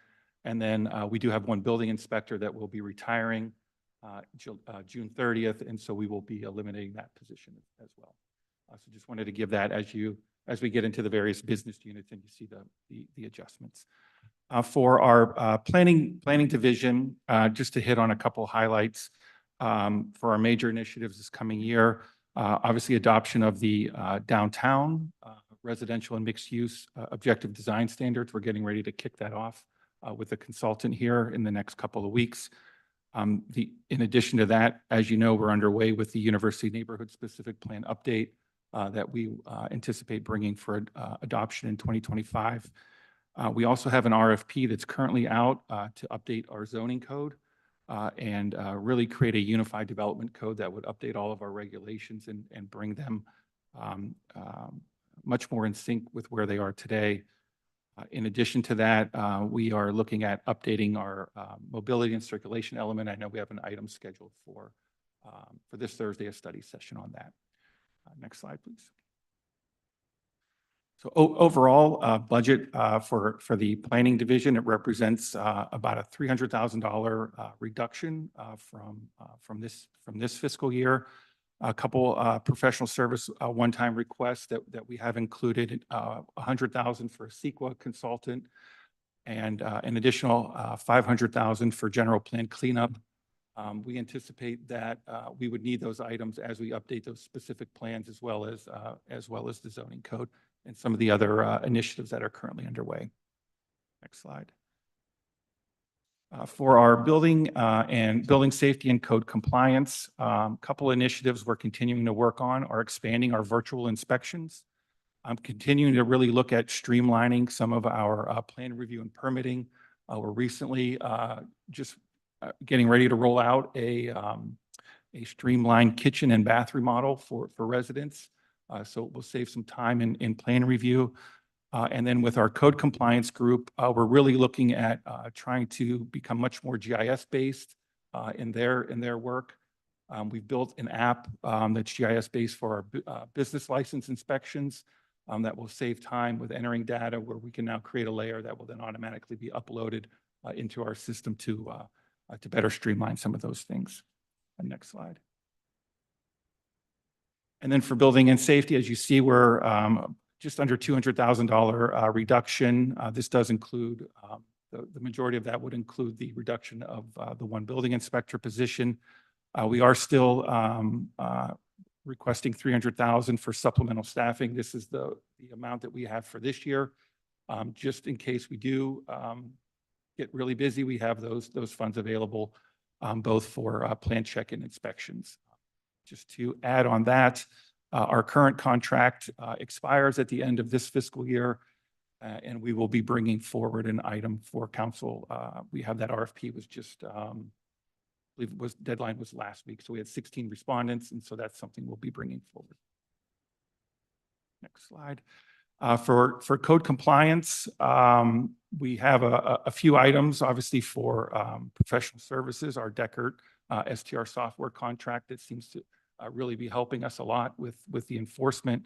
And then we do have one building inspector that will be retiring June 30th. And so we will be eliminating that position as well. So just wanted to give that as we get into the various business units and you see the adjustments. For our planning division, just to hit on a couple highlights for our major initiatives this coming year, obviously adoption of the downtown residential and mixed use objective design standards. We're getting ready to kick that off with a consultant here in the next couple of weeks. In addition to that, as you know, we're underway with the University Neighborhood Specific Plan update that we anticipate bringing for adoption in 2025. We also have an RFP that's currently out to update our zoning code and really create a unified development code that would update all of our regulations and bring them much more in sync with where they are today. In addition to that, we are looking at updating our mobility and circulation element. I know we have an item scheduled for this Thursday, a study session on that. Next slide, please. So overall budget for the planning division, it represents about a $300,000 reduction from this fiscal year. A couple professional service one-time requests that we have included, $100,000 for a CEQA consultant and an additional $500,000 for general plan cleanup. We anticipate that we would need those items as we update those specific plans as well as the zoning code and some of the other initiatives that are currently underway. Next slide. For our building and building safety and code compliance, a couple initiatives we're continuing to work on are expanding our virtual inspections. I'm continuing to really look at streamlining some of our plan review and permitting. We're recently just getting ready to roll out a streamlined kitchen and bath remodel for residents. So it will save some time in plan review. And then with our code compliance group, we're really looking at trying to become much more GIS based in their work. We've built an app that's GIS based for our business license inspections that will save time with entering data, where we can now create a layer that will then automatically be uploaded into our system to better streamline some of those things. Next slide. And then for building and safety, as you see, we're just under $200,000 reduction. This does include, the majority of that would include the reduction of the one building inspector position. We are still requesting $300,000 for supplemental staffing. This is the amount that we have for this year. Just in case we do get really busy, we have those funds available both for plan check and inspections. Just to add on that, our current contract expires at the end of this fiscal year, and we will be bringing forward an item for council. We have that RFP was just, I believe it was, deadline was last week, so we had 16 respondents, and so that's something we'll be bringing forward. Next slide. For code compliance, we have a few items, obviously for professional services, our Deckert STR software contract that seems to really be helping us a lot with the enforcement.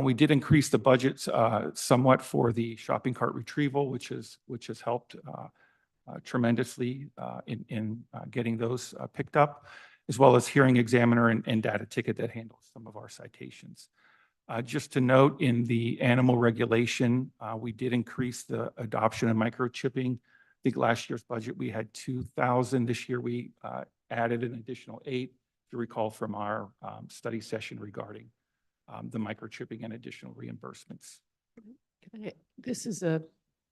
We did increase the budget somewhat for the shopping cart retrieval, which has helped tremendously in getting those picked up, as well as hearing examiner and data ticket that handles some of our citations. Just to note, in the animal regulation, we did increase the adoption of microchipping. I think last year's budget, we had 2,000. This year, we added an additional 8, if you recall from our study session regarding the microchipping and additional reimbursements. This is a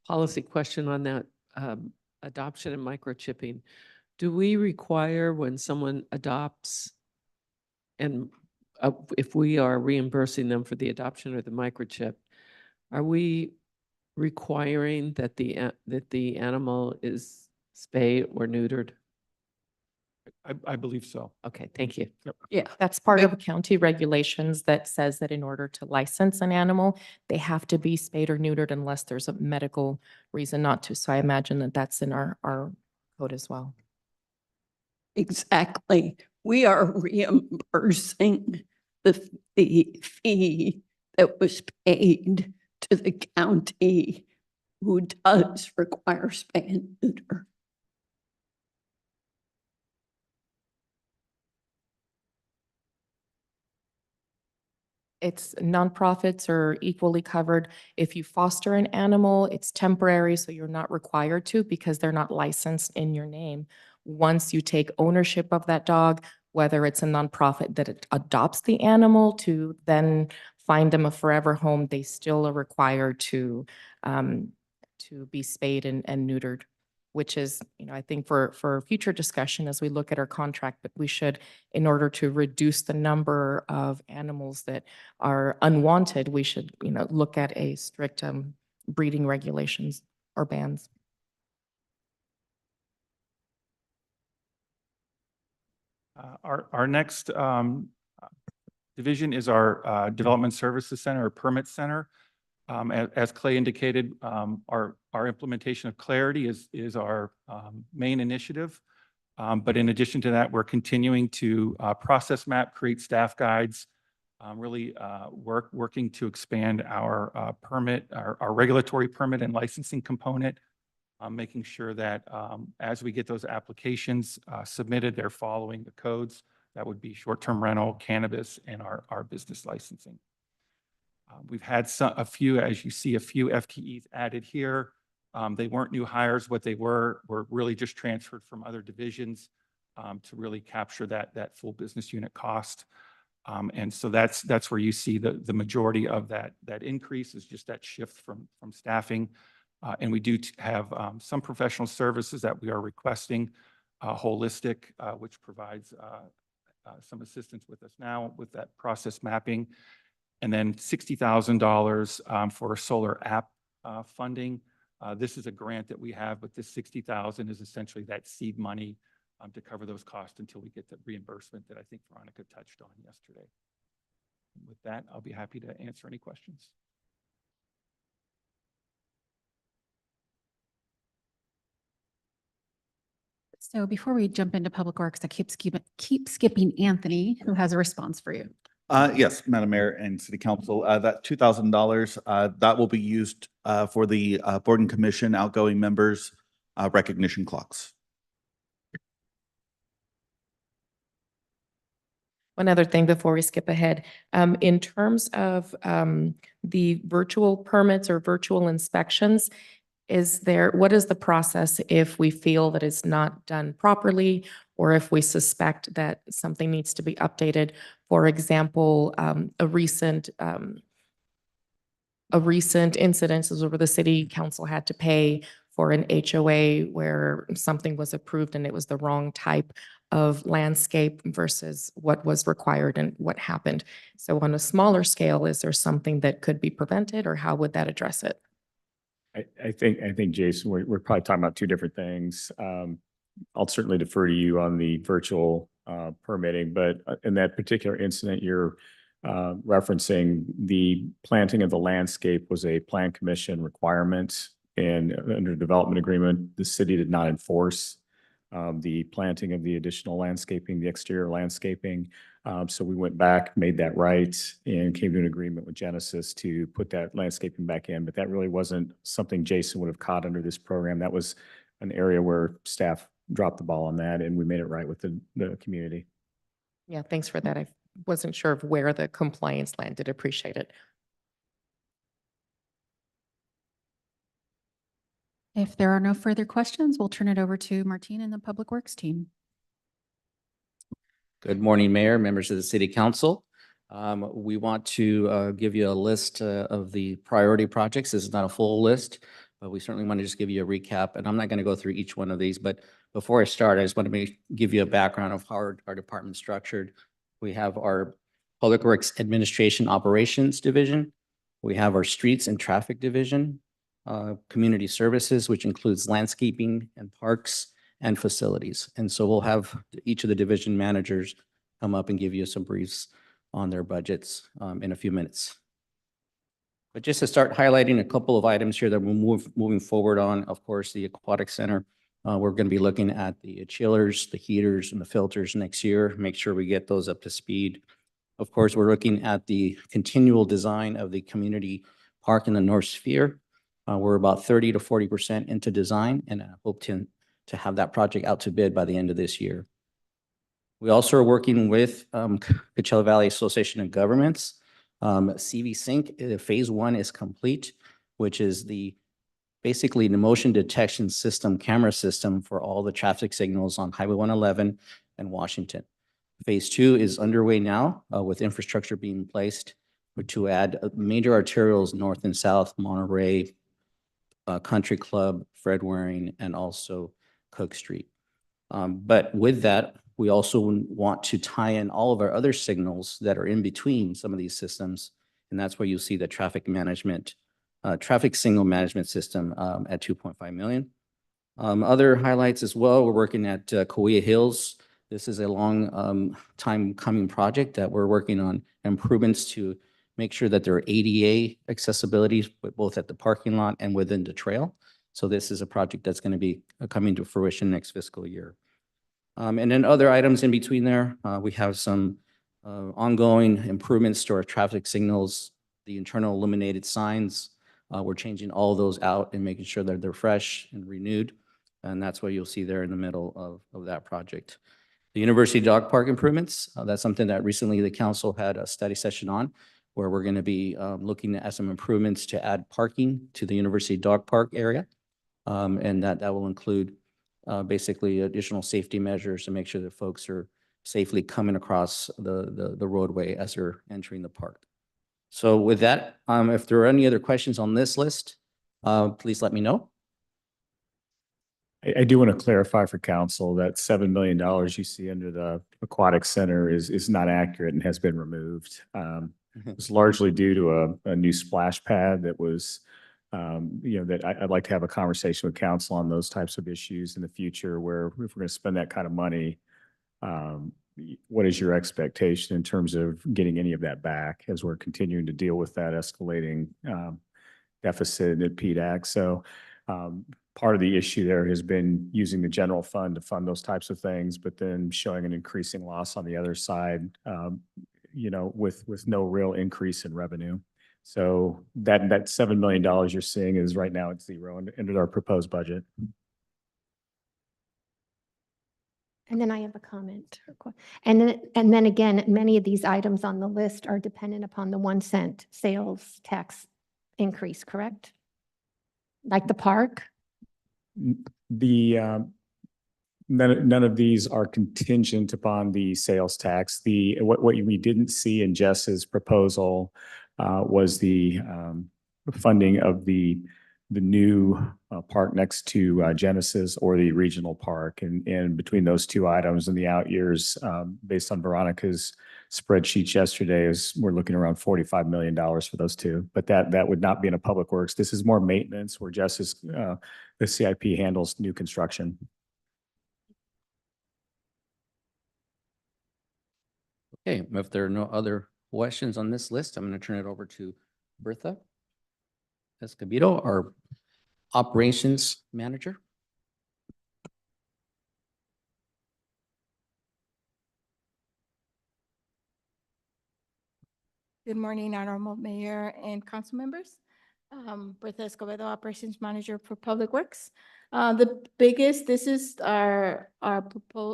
policy question on that adoption and microchipping. Do we require when someone adopts, and if we are reimbursing them for the adoption or the microchip, are we requiring that the animal is spayed or neutered? I believe so. Okay, thank you. Yep. Yeah. That's part of county regulations that says that in order to license an animal, they have to be spayed or neutered unless there's a medical reason not to. So I imagine that that's in our code as well. Exactly. We are reimbursing the fee that was paid to the county who does require spay and neuter. It's nonprofits are equally covered. If you foster an animal, it's temporary, so you're not required to because they're not licensed in your name. Once you take ownership of that dog, whether it's a nonprofit that adopts the animal to then find them a forever home, they still are required to be spayed and neutered, which is, I think for future discussion as we look at our contract, but we should, in order to reduce the number of animals that are unwanted, we should, look at a strict breeding regulations or bans. Our next division is our Development Services Center or Permit Center. As Clay indicated, our implementation of Clarity is our main initiative. But in addition to that, we're continuing to process map, create staff guides, really working to expand our permit, our regulatory permit and licensing component, making sure that as we get those applications submitted, they're following the codes. That would be short-term rental, cannabis, and our business licensing. We've had a few, as you see, a few FTEs added here. They weren't new hires. What they were really just transferred from other divisions to really capture that full business unit cost. And so that's where you see the majority of that increase is just that shift from staffing. And we do have some professional services that we are requesting, Holistic, which provides some assistance with us now with that process mapping. And then $60,000 for solar app funding. This is a grant that we have, but this $60,000 is essentially that seed money to cover those costs until we get the reimbursement that I think Veronica touched on yesterday. And with that, I'll be happy to answer any questions. So before we jump into Public Works, I keep skipping Anthony, who has a response for you. Yes, Madam Mayor and City Council, that $2,000, that will be used for the Board and Commission outgoing members recognition clocks. One other thing before we skip ahead, in terms of the virtual permits or virtual inspections, what is the process if we feel that it's not done properly or if we suspect that something needs to be updated? For example, a recent incident is where the city council had to pay for an HOA where something was approved and it was the wrong type of landscape versus what was required and what happened. So on a smaller scale, is there something that could be prevented, or how would that address it? I think, Jason, we're probably talking about two different things. I'll certainly defer to you on the virtual permitting, but in that particular incident, you're referencing the planting of the landscape was a plan commission requirement, and under development agreement, the city did not enforce the planting of the additional landscaping, the exterior landscaping. So we went back, made that right, and came to an agreement with Genesis to put that landscaping back in. But that really wasn't something Jason would have caught under this program. That was an area where staff dropped the ball on that, and we made it right with the community. Yeah, thanks for that. I wasn't sure of where the compliance landed. Appreciate it. If there are no further questions, we'll turn it over to Martine and the Public Works team. Good morning, Mayor, members of the City Council. We want to give you a list of the priority projects. This is not a full list, but we certainly want to just give you a recap. And I'm not going to go through each one of these, but before I start, I just want to give you a background of how our department's structured. We have our Public Works Administration Operations Division. We have our Streets and Traffic Division, Community Services, which includes landscaping and parks and facilities. And so we'll have each of the division managers come up and give you some briefs on their budgets in a few minutes. But just to start highlighting a couple of items here that we're moving forward on, of course, the Aquatic Center. We're going to be looking at the chillers, the heaters, and the filters next year, make sure we get those up to speed. Of course, we're looking at the continual design of the community park in the North Sphere. We're about 30 to 40% into design, and I hope to have that project out to bid by the end of this year. We also are working with Coachella Valley Association of Governments. CV Sync, phase 1 is complete, which is basically the motion detection system, camera system for all the traffic signals on Highway 111 and Washington. Phase 2 is underway now with infrastructure being placed to add major arterials north and south, Monterey, Country Club, Fred Waring, and also Cook Street. But with that, we also want to tie in all of our other signals that are in between some of these systems. And that's where you see the traffic signal management system at 2.5 million. Other highlights as well, we're working at Kauai Hills. This is a long time coming project that we're working on improvements to make sure that there are ADA accessibilities, both at the parking lot and within the trail. So this is a project that's going to be coming to fruition next fiscal year. And then other items in between there, we have some ongoing improvements to our traffic signals, the internal illuminated signs. We're changing all of those out and making sure that they're fresh and renewed. And that's what you'll see there in the middle of that project. The University Dog Park improvements, that's something that recently the council had a study session on, where we're going to be looking at some improvements to add parking to the University Dog Park area. And that will include basically additional safety measures to make sure that folks are safely coming across the roadway as they're entering the park. So with that, if there are any other questions on this list, please let me know. I do want to clarify for council that $7 million you see under the Aquatic Center is not accurate and has been removed. It's largely due to a new splash pad that was, that I'd like to have a conversation with council on those types of issues in the future, where if we're going to spend that kind of money, what is your expectation in terms of getting any of that back as we're continuing to deal with that escalating deficit at PDAC? So part of the issue there has been using the general fund to fund those types of things, but then showing an increasing loss on the other side, with no real increase in revenue. So that $7 million you're seeing is right now at zero into our proposed budget. And then I have a comment. And then again, many of these items on the list are dependent upon the 1 cent sales tax increase, correct? Like the park? None of these are contingent upon the sales tax. What we didn't see in Jess's proposal was the funding of the the new park next to Genesis or the regional park. And between those two items in the out years, based on Veronica's spreadsheets yesterday, is we're looking around $45 million for those two. But that would not be in a public works. This is more maintenance where Justice, the CIP handles new construction. Okay, if there are no other questions on this list, I'm going to turn it over to Bertha Escobedo, our Operations Manager. Good morning, Honorable Mayor and council members. Bertha Escobedo, Operations Manager for Public Works. This is our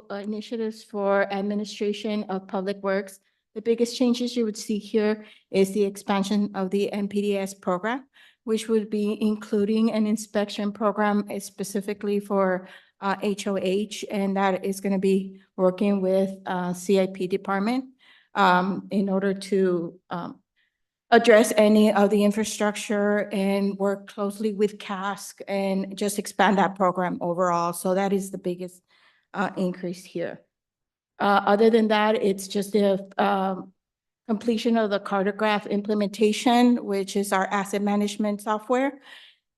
initiatives for administration of public works. The biggest changes you would see here is the expansion of the NPDES program, which would be including an inspection program specifically for HOH, and that is going to be working with CIP department in order to address any of the infrastructure and work closely with CASC and just expand that program overall. So that is the biggest increase here. Other than that, it's just the completion of the cartograph implementation, which is our asset management software.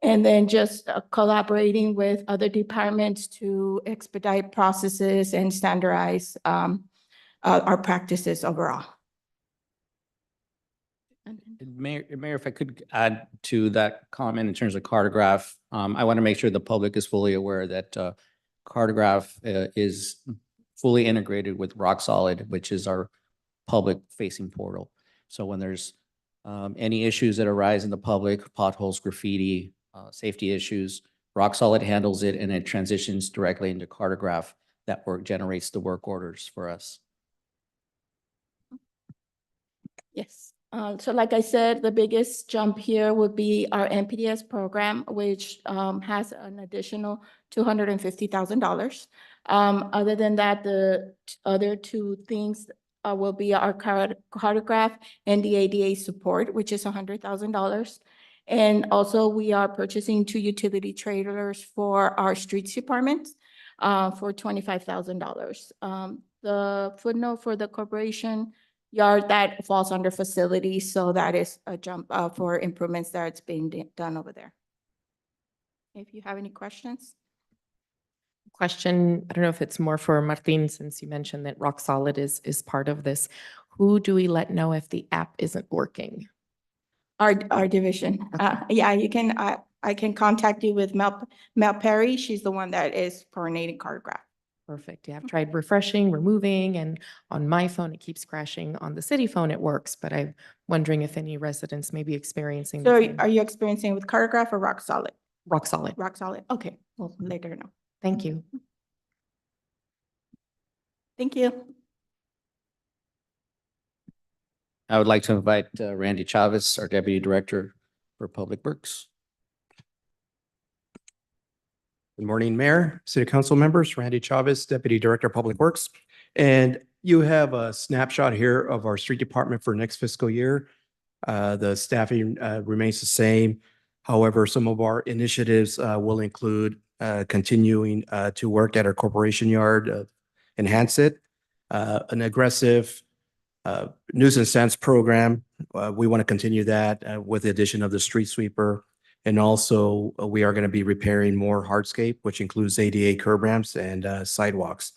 And then just collaborating with other departments to expedite processes and standardize our practices overall. Mayor, if I could add to that comment in terms of cartograph, I want to make sure the public is fully aware that cartograph is fully integrated with Rock Solid, which is our public facing portal. So when there's any issues that arise in the public, potholes, graffiti, safety issues, Rock Solid handles it and it transitions directly into cartograph. That work generates the work orders for us. Yes. So like I said, the biggest jump here would be our NPDES program, which has an additional $250,000. Other than that, the other two things will be our cartograph and the ADA support, which is $100,000. And also we are purchasing 2 utility trailers for our streets department for $25,000. The footnote for the corporation yard, that falls under facilities, so that is a jump for improvements that's being done over there. If you have any questions. Question, I don't know if it's more for Martin, since you mentioned that Rock Solid is part of this. Who do we let know if the app isn't working? Our division. Yeah, you can, I can contact you with Mel Perry. She's the one that is coordinating cartograph. Perfect. Yeah, I've tried refreshing, removing, and on my phone, it keeps crashing. On the city phone, it works, but I'm wondering if any residents may be experiencing. So the same. are you experiencing with cartograph or Rock Solid? Rock Solid. Rock Solid. Okay, we'll later know. Thank you. Thank you. I would like to invite Randy Chavez, our Deputy Director for Public Works. Good morning, Mayor, City Council members, Randy Chavez, Deputy Director of Public Works. And you have a snapshot here of our street department for next fiscal year. The staffing remains the same. However, some of our initiatives will include continuing to work at our corporation yard, enhance it, an aggressive nuisance sense program. We want to continue that with the addition of the street sweeper. And also we are going to be repairing more hardscape, which includes ADA curb ramps and sidewalks.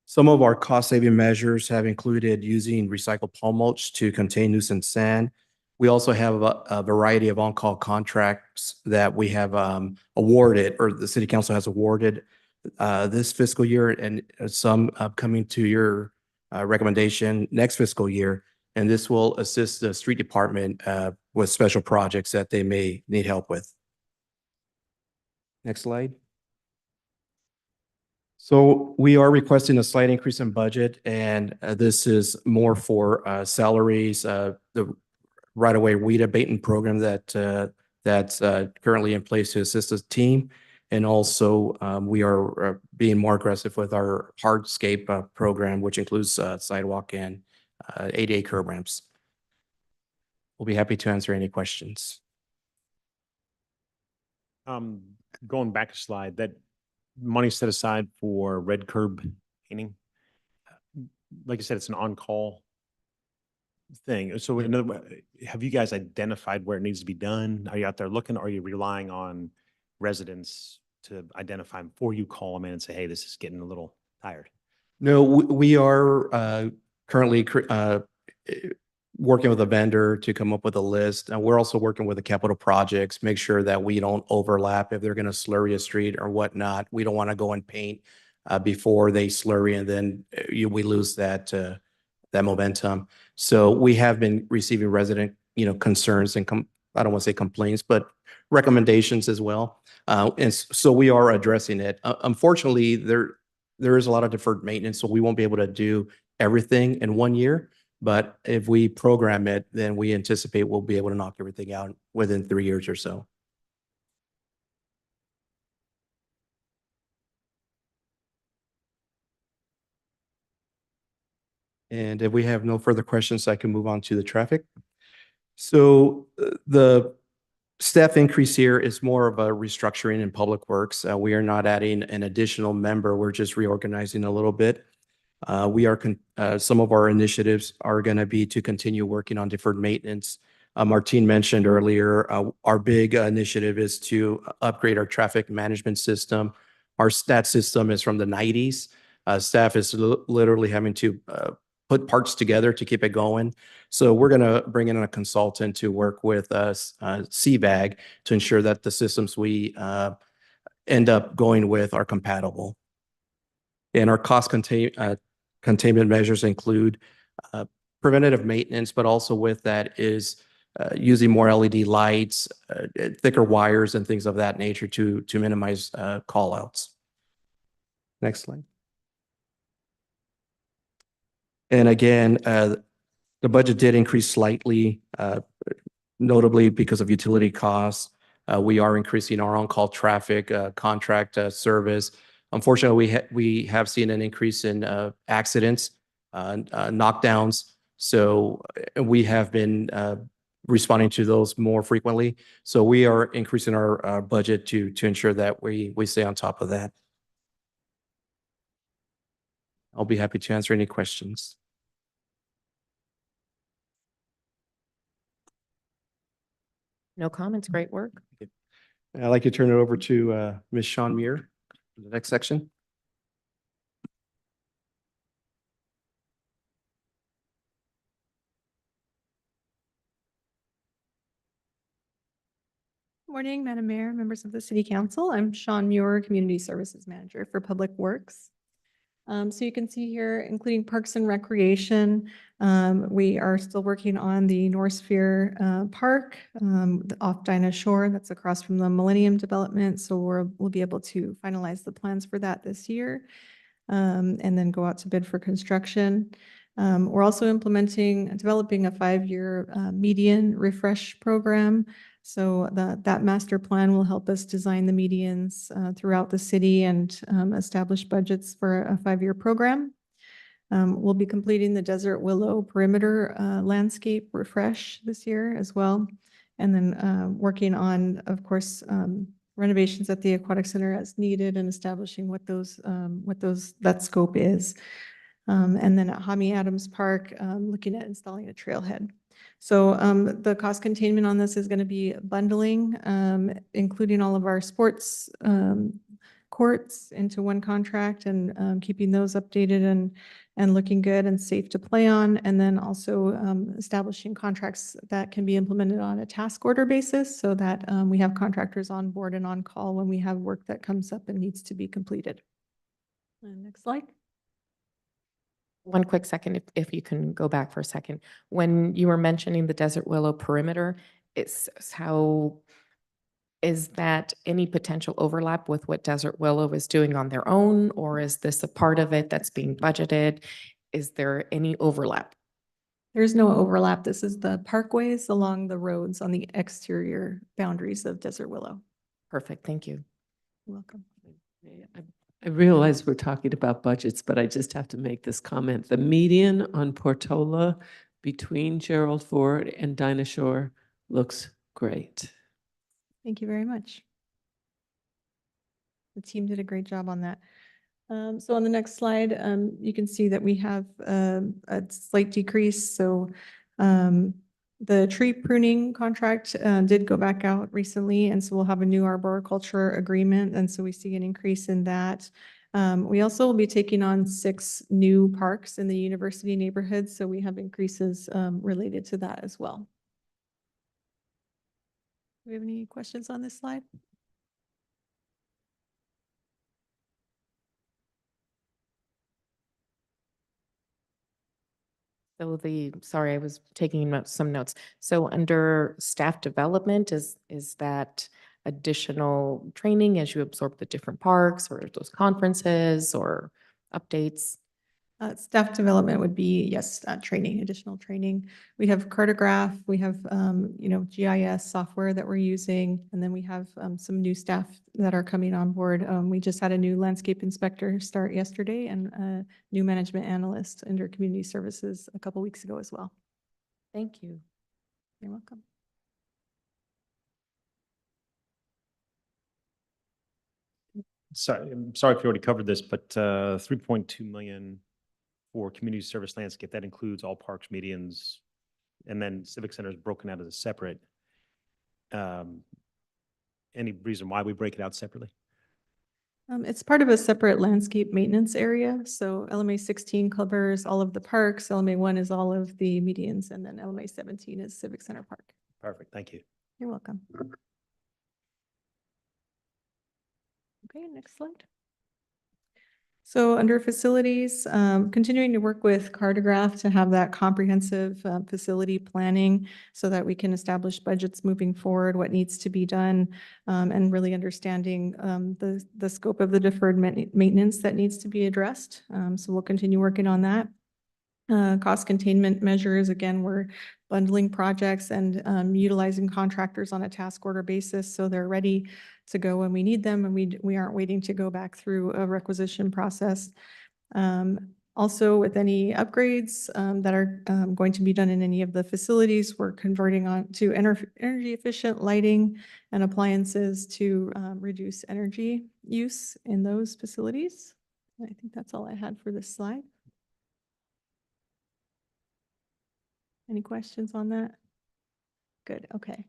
Some of our cost saving measures have included using recycled palm mulch to contain nuisance sand. We also have a variety of on-call contracts that we have awarded, or the City Council has awarded this fiscal year, and some coming to your recommendation next fiscal year. And this will assist the street department with special projects that they may need help with. Next slide. So we are requesting a slight increase in budget, and this is more for salaries, the right-of-way weed abatement program that's currently in place to assist the team. And also we are being more aggressive with our hardscape program, which includes sidewalk and ADA curb ramps. We'll be happy to answer any questions. Going back a slide, that money set aside for red curb painting, like I said, it's an on-call thing. So in other words, have you guys identified where it needs to be done? Are you out there looking? Or are you relying on residents to identify them before you call them in and say, hey, this is getting a little tired? No, we are currently working with a vendor to come up with a list. And we're also working with the capital projects, make sure that we don't overlap if they're going to slurry a street or whatnot. We don't want to go and paint before they slurry, and then we lose that momentum. So we have been receiving resident, concerns and I don't want to say complaints, but recommendations as well. And so we are addressing it. Unfortunately, there is a lot of deferred maintenance, so we won't be able to do everything in 1 year. But if we program it, then we anticipate we'll be able to knock everything out within 3 years or so. And if we have no further questions, I can move on to the traffic. So the staff increase here is more of a restructuring in Public Works. We are not adding an additional member. We're just reorganizing a little bit. Some of our initiatives are going to be to continue working on deferred maintenance. Martine mentioned earlier, our big initiative is to upgrade our traffic management system. Our stat system is from the 90s. Staff is literally having to put parts together to keep it going. So we're going to bring in a consultant to work with us, CVAG, to ensure that the systems we end up going with are compatible. And our cost containment measures include preventative maintenance, but also with that is using more LED lights, thicker wires, and things of that nature to minimize callouts. Next slide. And again, the budget did increase slightly, notably because of utility costs. We are increasing our on-call traffic contract service. Unfortunately, we have seen an increase in accidents, knockdowns. So we have been responding to those more frequently. So we are increasing our budget to ensure that we stay on top of that. I'll be happy to answer any questions. No comments. Great work. I'd like to turn it over to Ms. Sean Muir for the next section. Morning, Madam Mayor, members of the City Council. I'm Sean Muir, Community Services Manager for Public Works. So you can see here, including Parks and Recreation, we are still working on the North Sphere Park off Dinah Shore. That's across from the Millennium Development. So we'll be able to finalize the plans for that this year and then go out to bid for construction. We're also developing a 5-year median refresh program. So that master plan will help us design the medians throughout the city and establish budgets for a 5-year program. We'll be completing the Desert Willow perimeter landscape refresh this year as well. And then working on, of course, renovations at the Aquatic Center as needed and establishing what that scope is. And then at Hami Adams Park, looking at installing a trailhead. So the cost containment on this is going to be bundling, including all of our sports courts into one contract and keeping those updated and looking good and safe to play on. And then also establishing contracts that can be implemented on a task order basis so that we have contractors on board and on call when we have work that comes up and needs to be completed. Next slide. One quick second, if you can go back for a second. When you were mentioning the Desert Willow perimeter, is that any potential overlap with what Desert Willow is doing on their own, or is this a part of it that's being budgeted? Is there any overlap? There's no overlap. This is the parkways along the roads on the exterior boundaries of Desert Willow. Perfect. Thank you. You're welcome. I realize we're talking about budgets, but I just have to make this comment. The median on Portola between Gerald Ford and Dinah Shore looks great. Thank you very much. The team did a great job on that. So on the next slide, you can see that we have a slight decrease. So the tree pruning contract did go back out recently, and so we'll have a new arboriculture agreement, and so we see an increase in that. We also will be taking on 6 new parks in the university neighborhood, so we have increases related to that as well. Do we have any questions on this slide? So sorry, I was taking some notes. So under staff development, is that additional training as you absorb the different parks or those conferences or updates? Staff development would be, yes, training, additional training. We have cartograph, we have, GIS software that we're using, and then we have some new staff that are coming on board. We just had a new landscape inspector start yesterday and a new management analyst under community services a couple weeks ago as well. Thank you. You're welcome. Sorry, I'm sorry if you already covered this, but 3.2 million for community service landscape, that includes all parks, medians, and then civic center is broken out as a separate. Any reason why we break it out separately? It's part of a separate landscape maintenance area. So LMA 16 covers all of the parks, LMA 1 is all of the medians, and then LMA 17 is Civic Center Park. Perfect, thank you. You're welcome. Okay, next slide. So under facilities, continuing to work with Cartograph to have that comprehensive facility planning so that we can establish budgets moving forward, what needs to be done, and really understanding the scope of the deferred maintenance that needs to be addressed. So we'll continue working on that. Cost containment measures, again, we're bundling projects and utilizing contractors on a task order basis so they're ready to go when we need them, and we aren't waiting to go back through a requisition process. Also, with any upgrades that are going to be done in any of the facilities, we're converting on to energy efficient lighting and appliances to reduce energy use in those facilities. I think that's all I had for this slide. Any questions on that? Good, okay.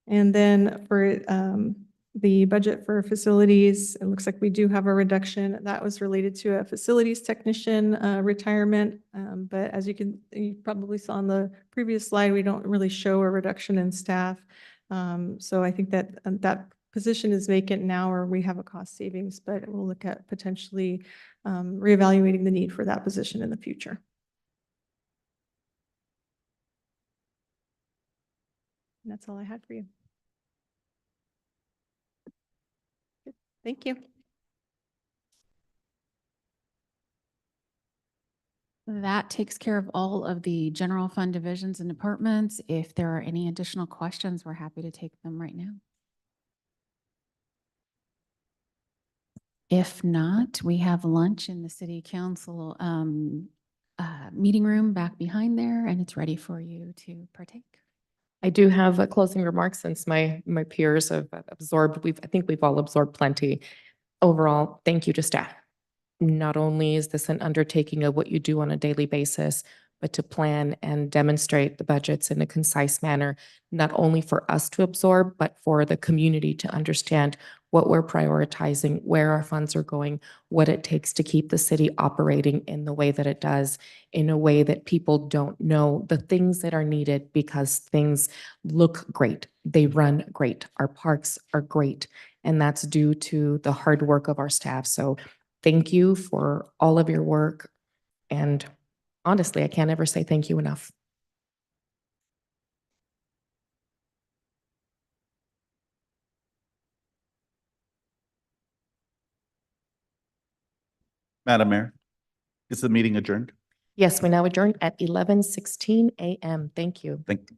And then for the budget for facilities, it looks like we do have a reduction. That was related to a facilities technician retirement. But as you probably saw on the previous slide, we don't really show a reduction in staff. So I think that that position is vacant now, or we have a cost savings, but we'll look at potentially reevaluating the need for that position in the future. And that's all I had for you. Good. Thank you. That takes care of all of the general fund divisions and departments. If there are any additional questions, we're happy to take them right now. If not, we have lunch in the city council meeting room back behind there, and it's ready for you to partake. I do have a closing remark since my peers have absorbed, I think we've all absorbed plenty. Overall, thank you to staff. Not only is this an undertaking of what you do on a daily basis, but to plan and demonstrate the budgets in a concise manner, not only for us to absorb, but for the community to understand what we're prioritizing, where our funds are going, what it takes to keep the city operating in the way that it does, in a way that people don't know the things that are needed because things look great. They run great. Our parks are great. And that's due to the hard work of our staff. So thank you for all of your work. And honestly, I can't ever say thank you enough. Madam Mayor, is the meeting adjourned? Yes, we now adjourn at 11:16 a.m. Thank you. Thank you.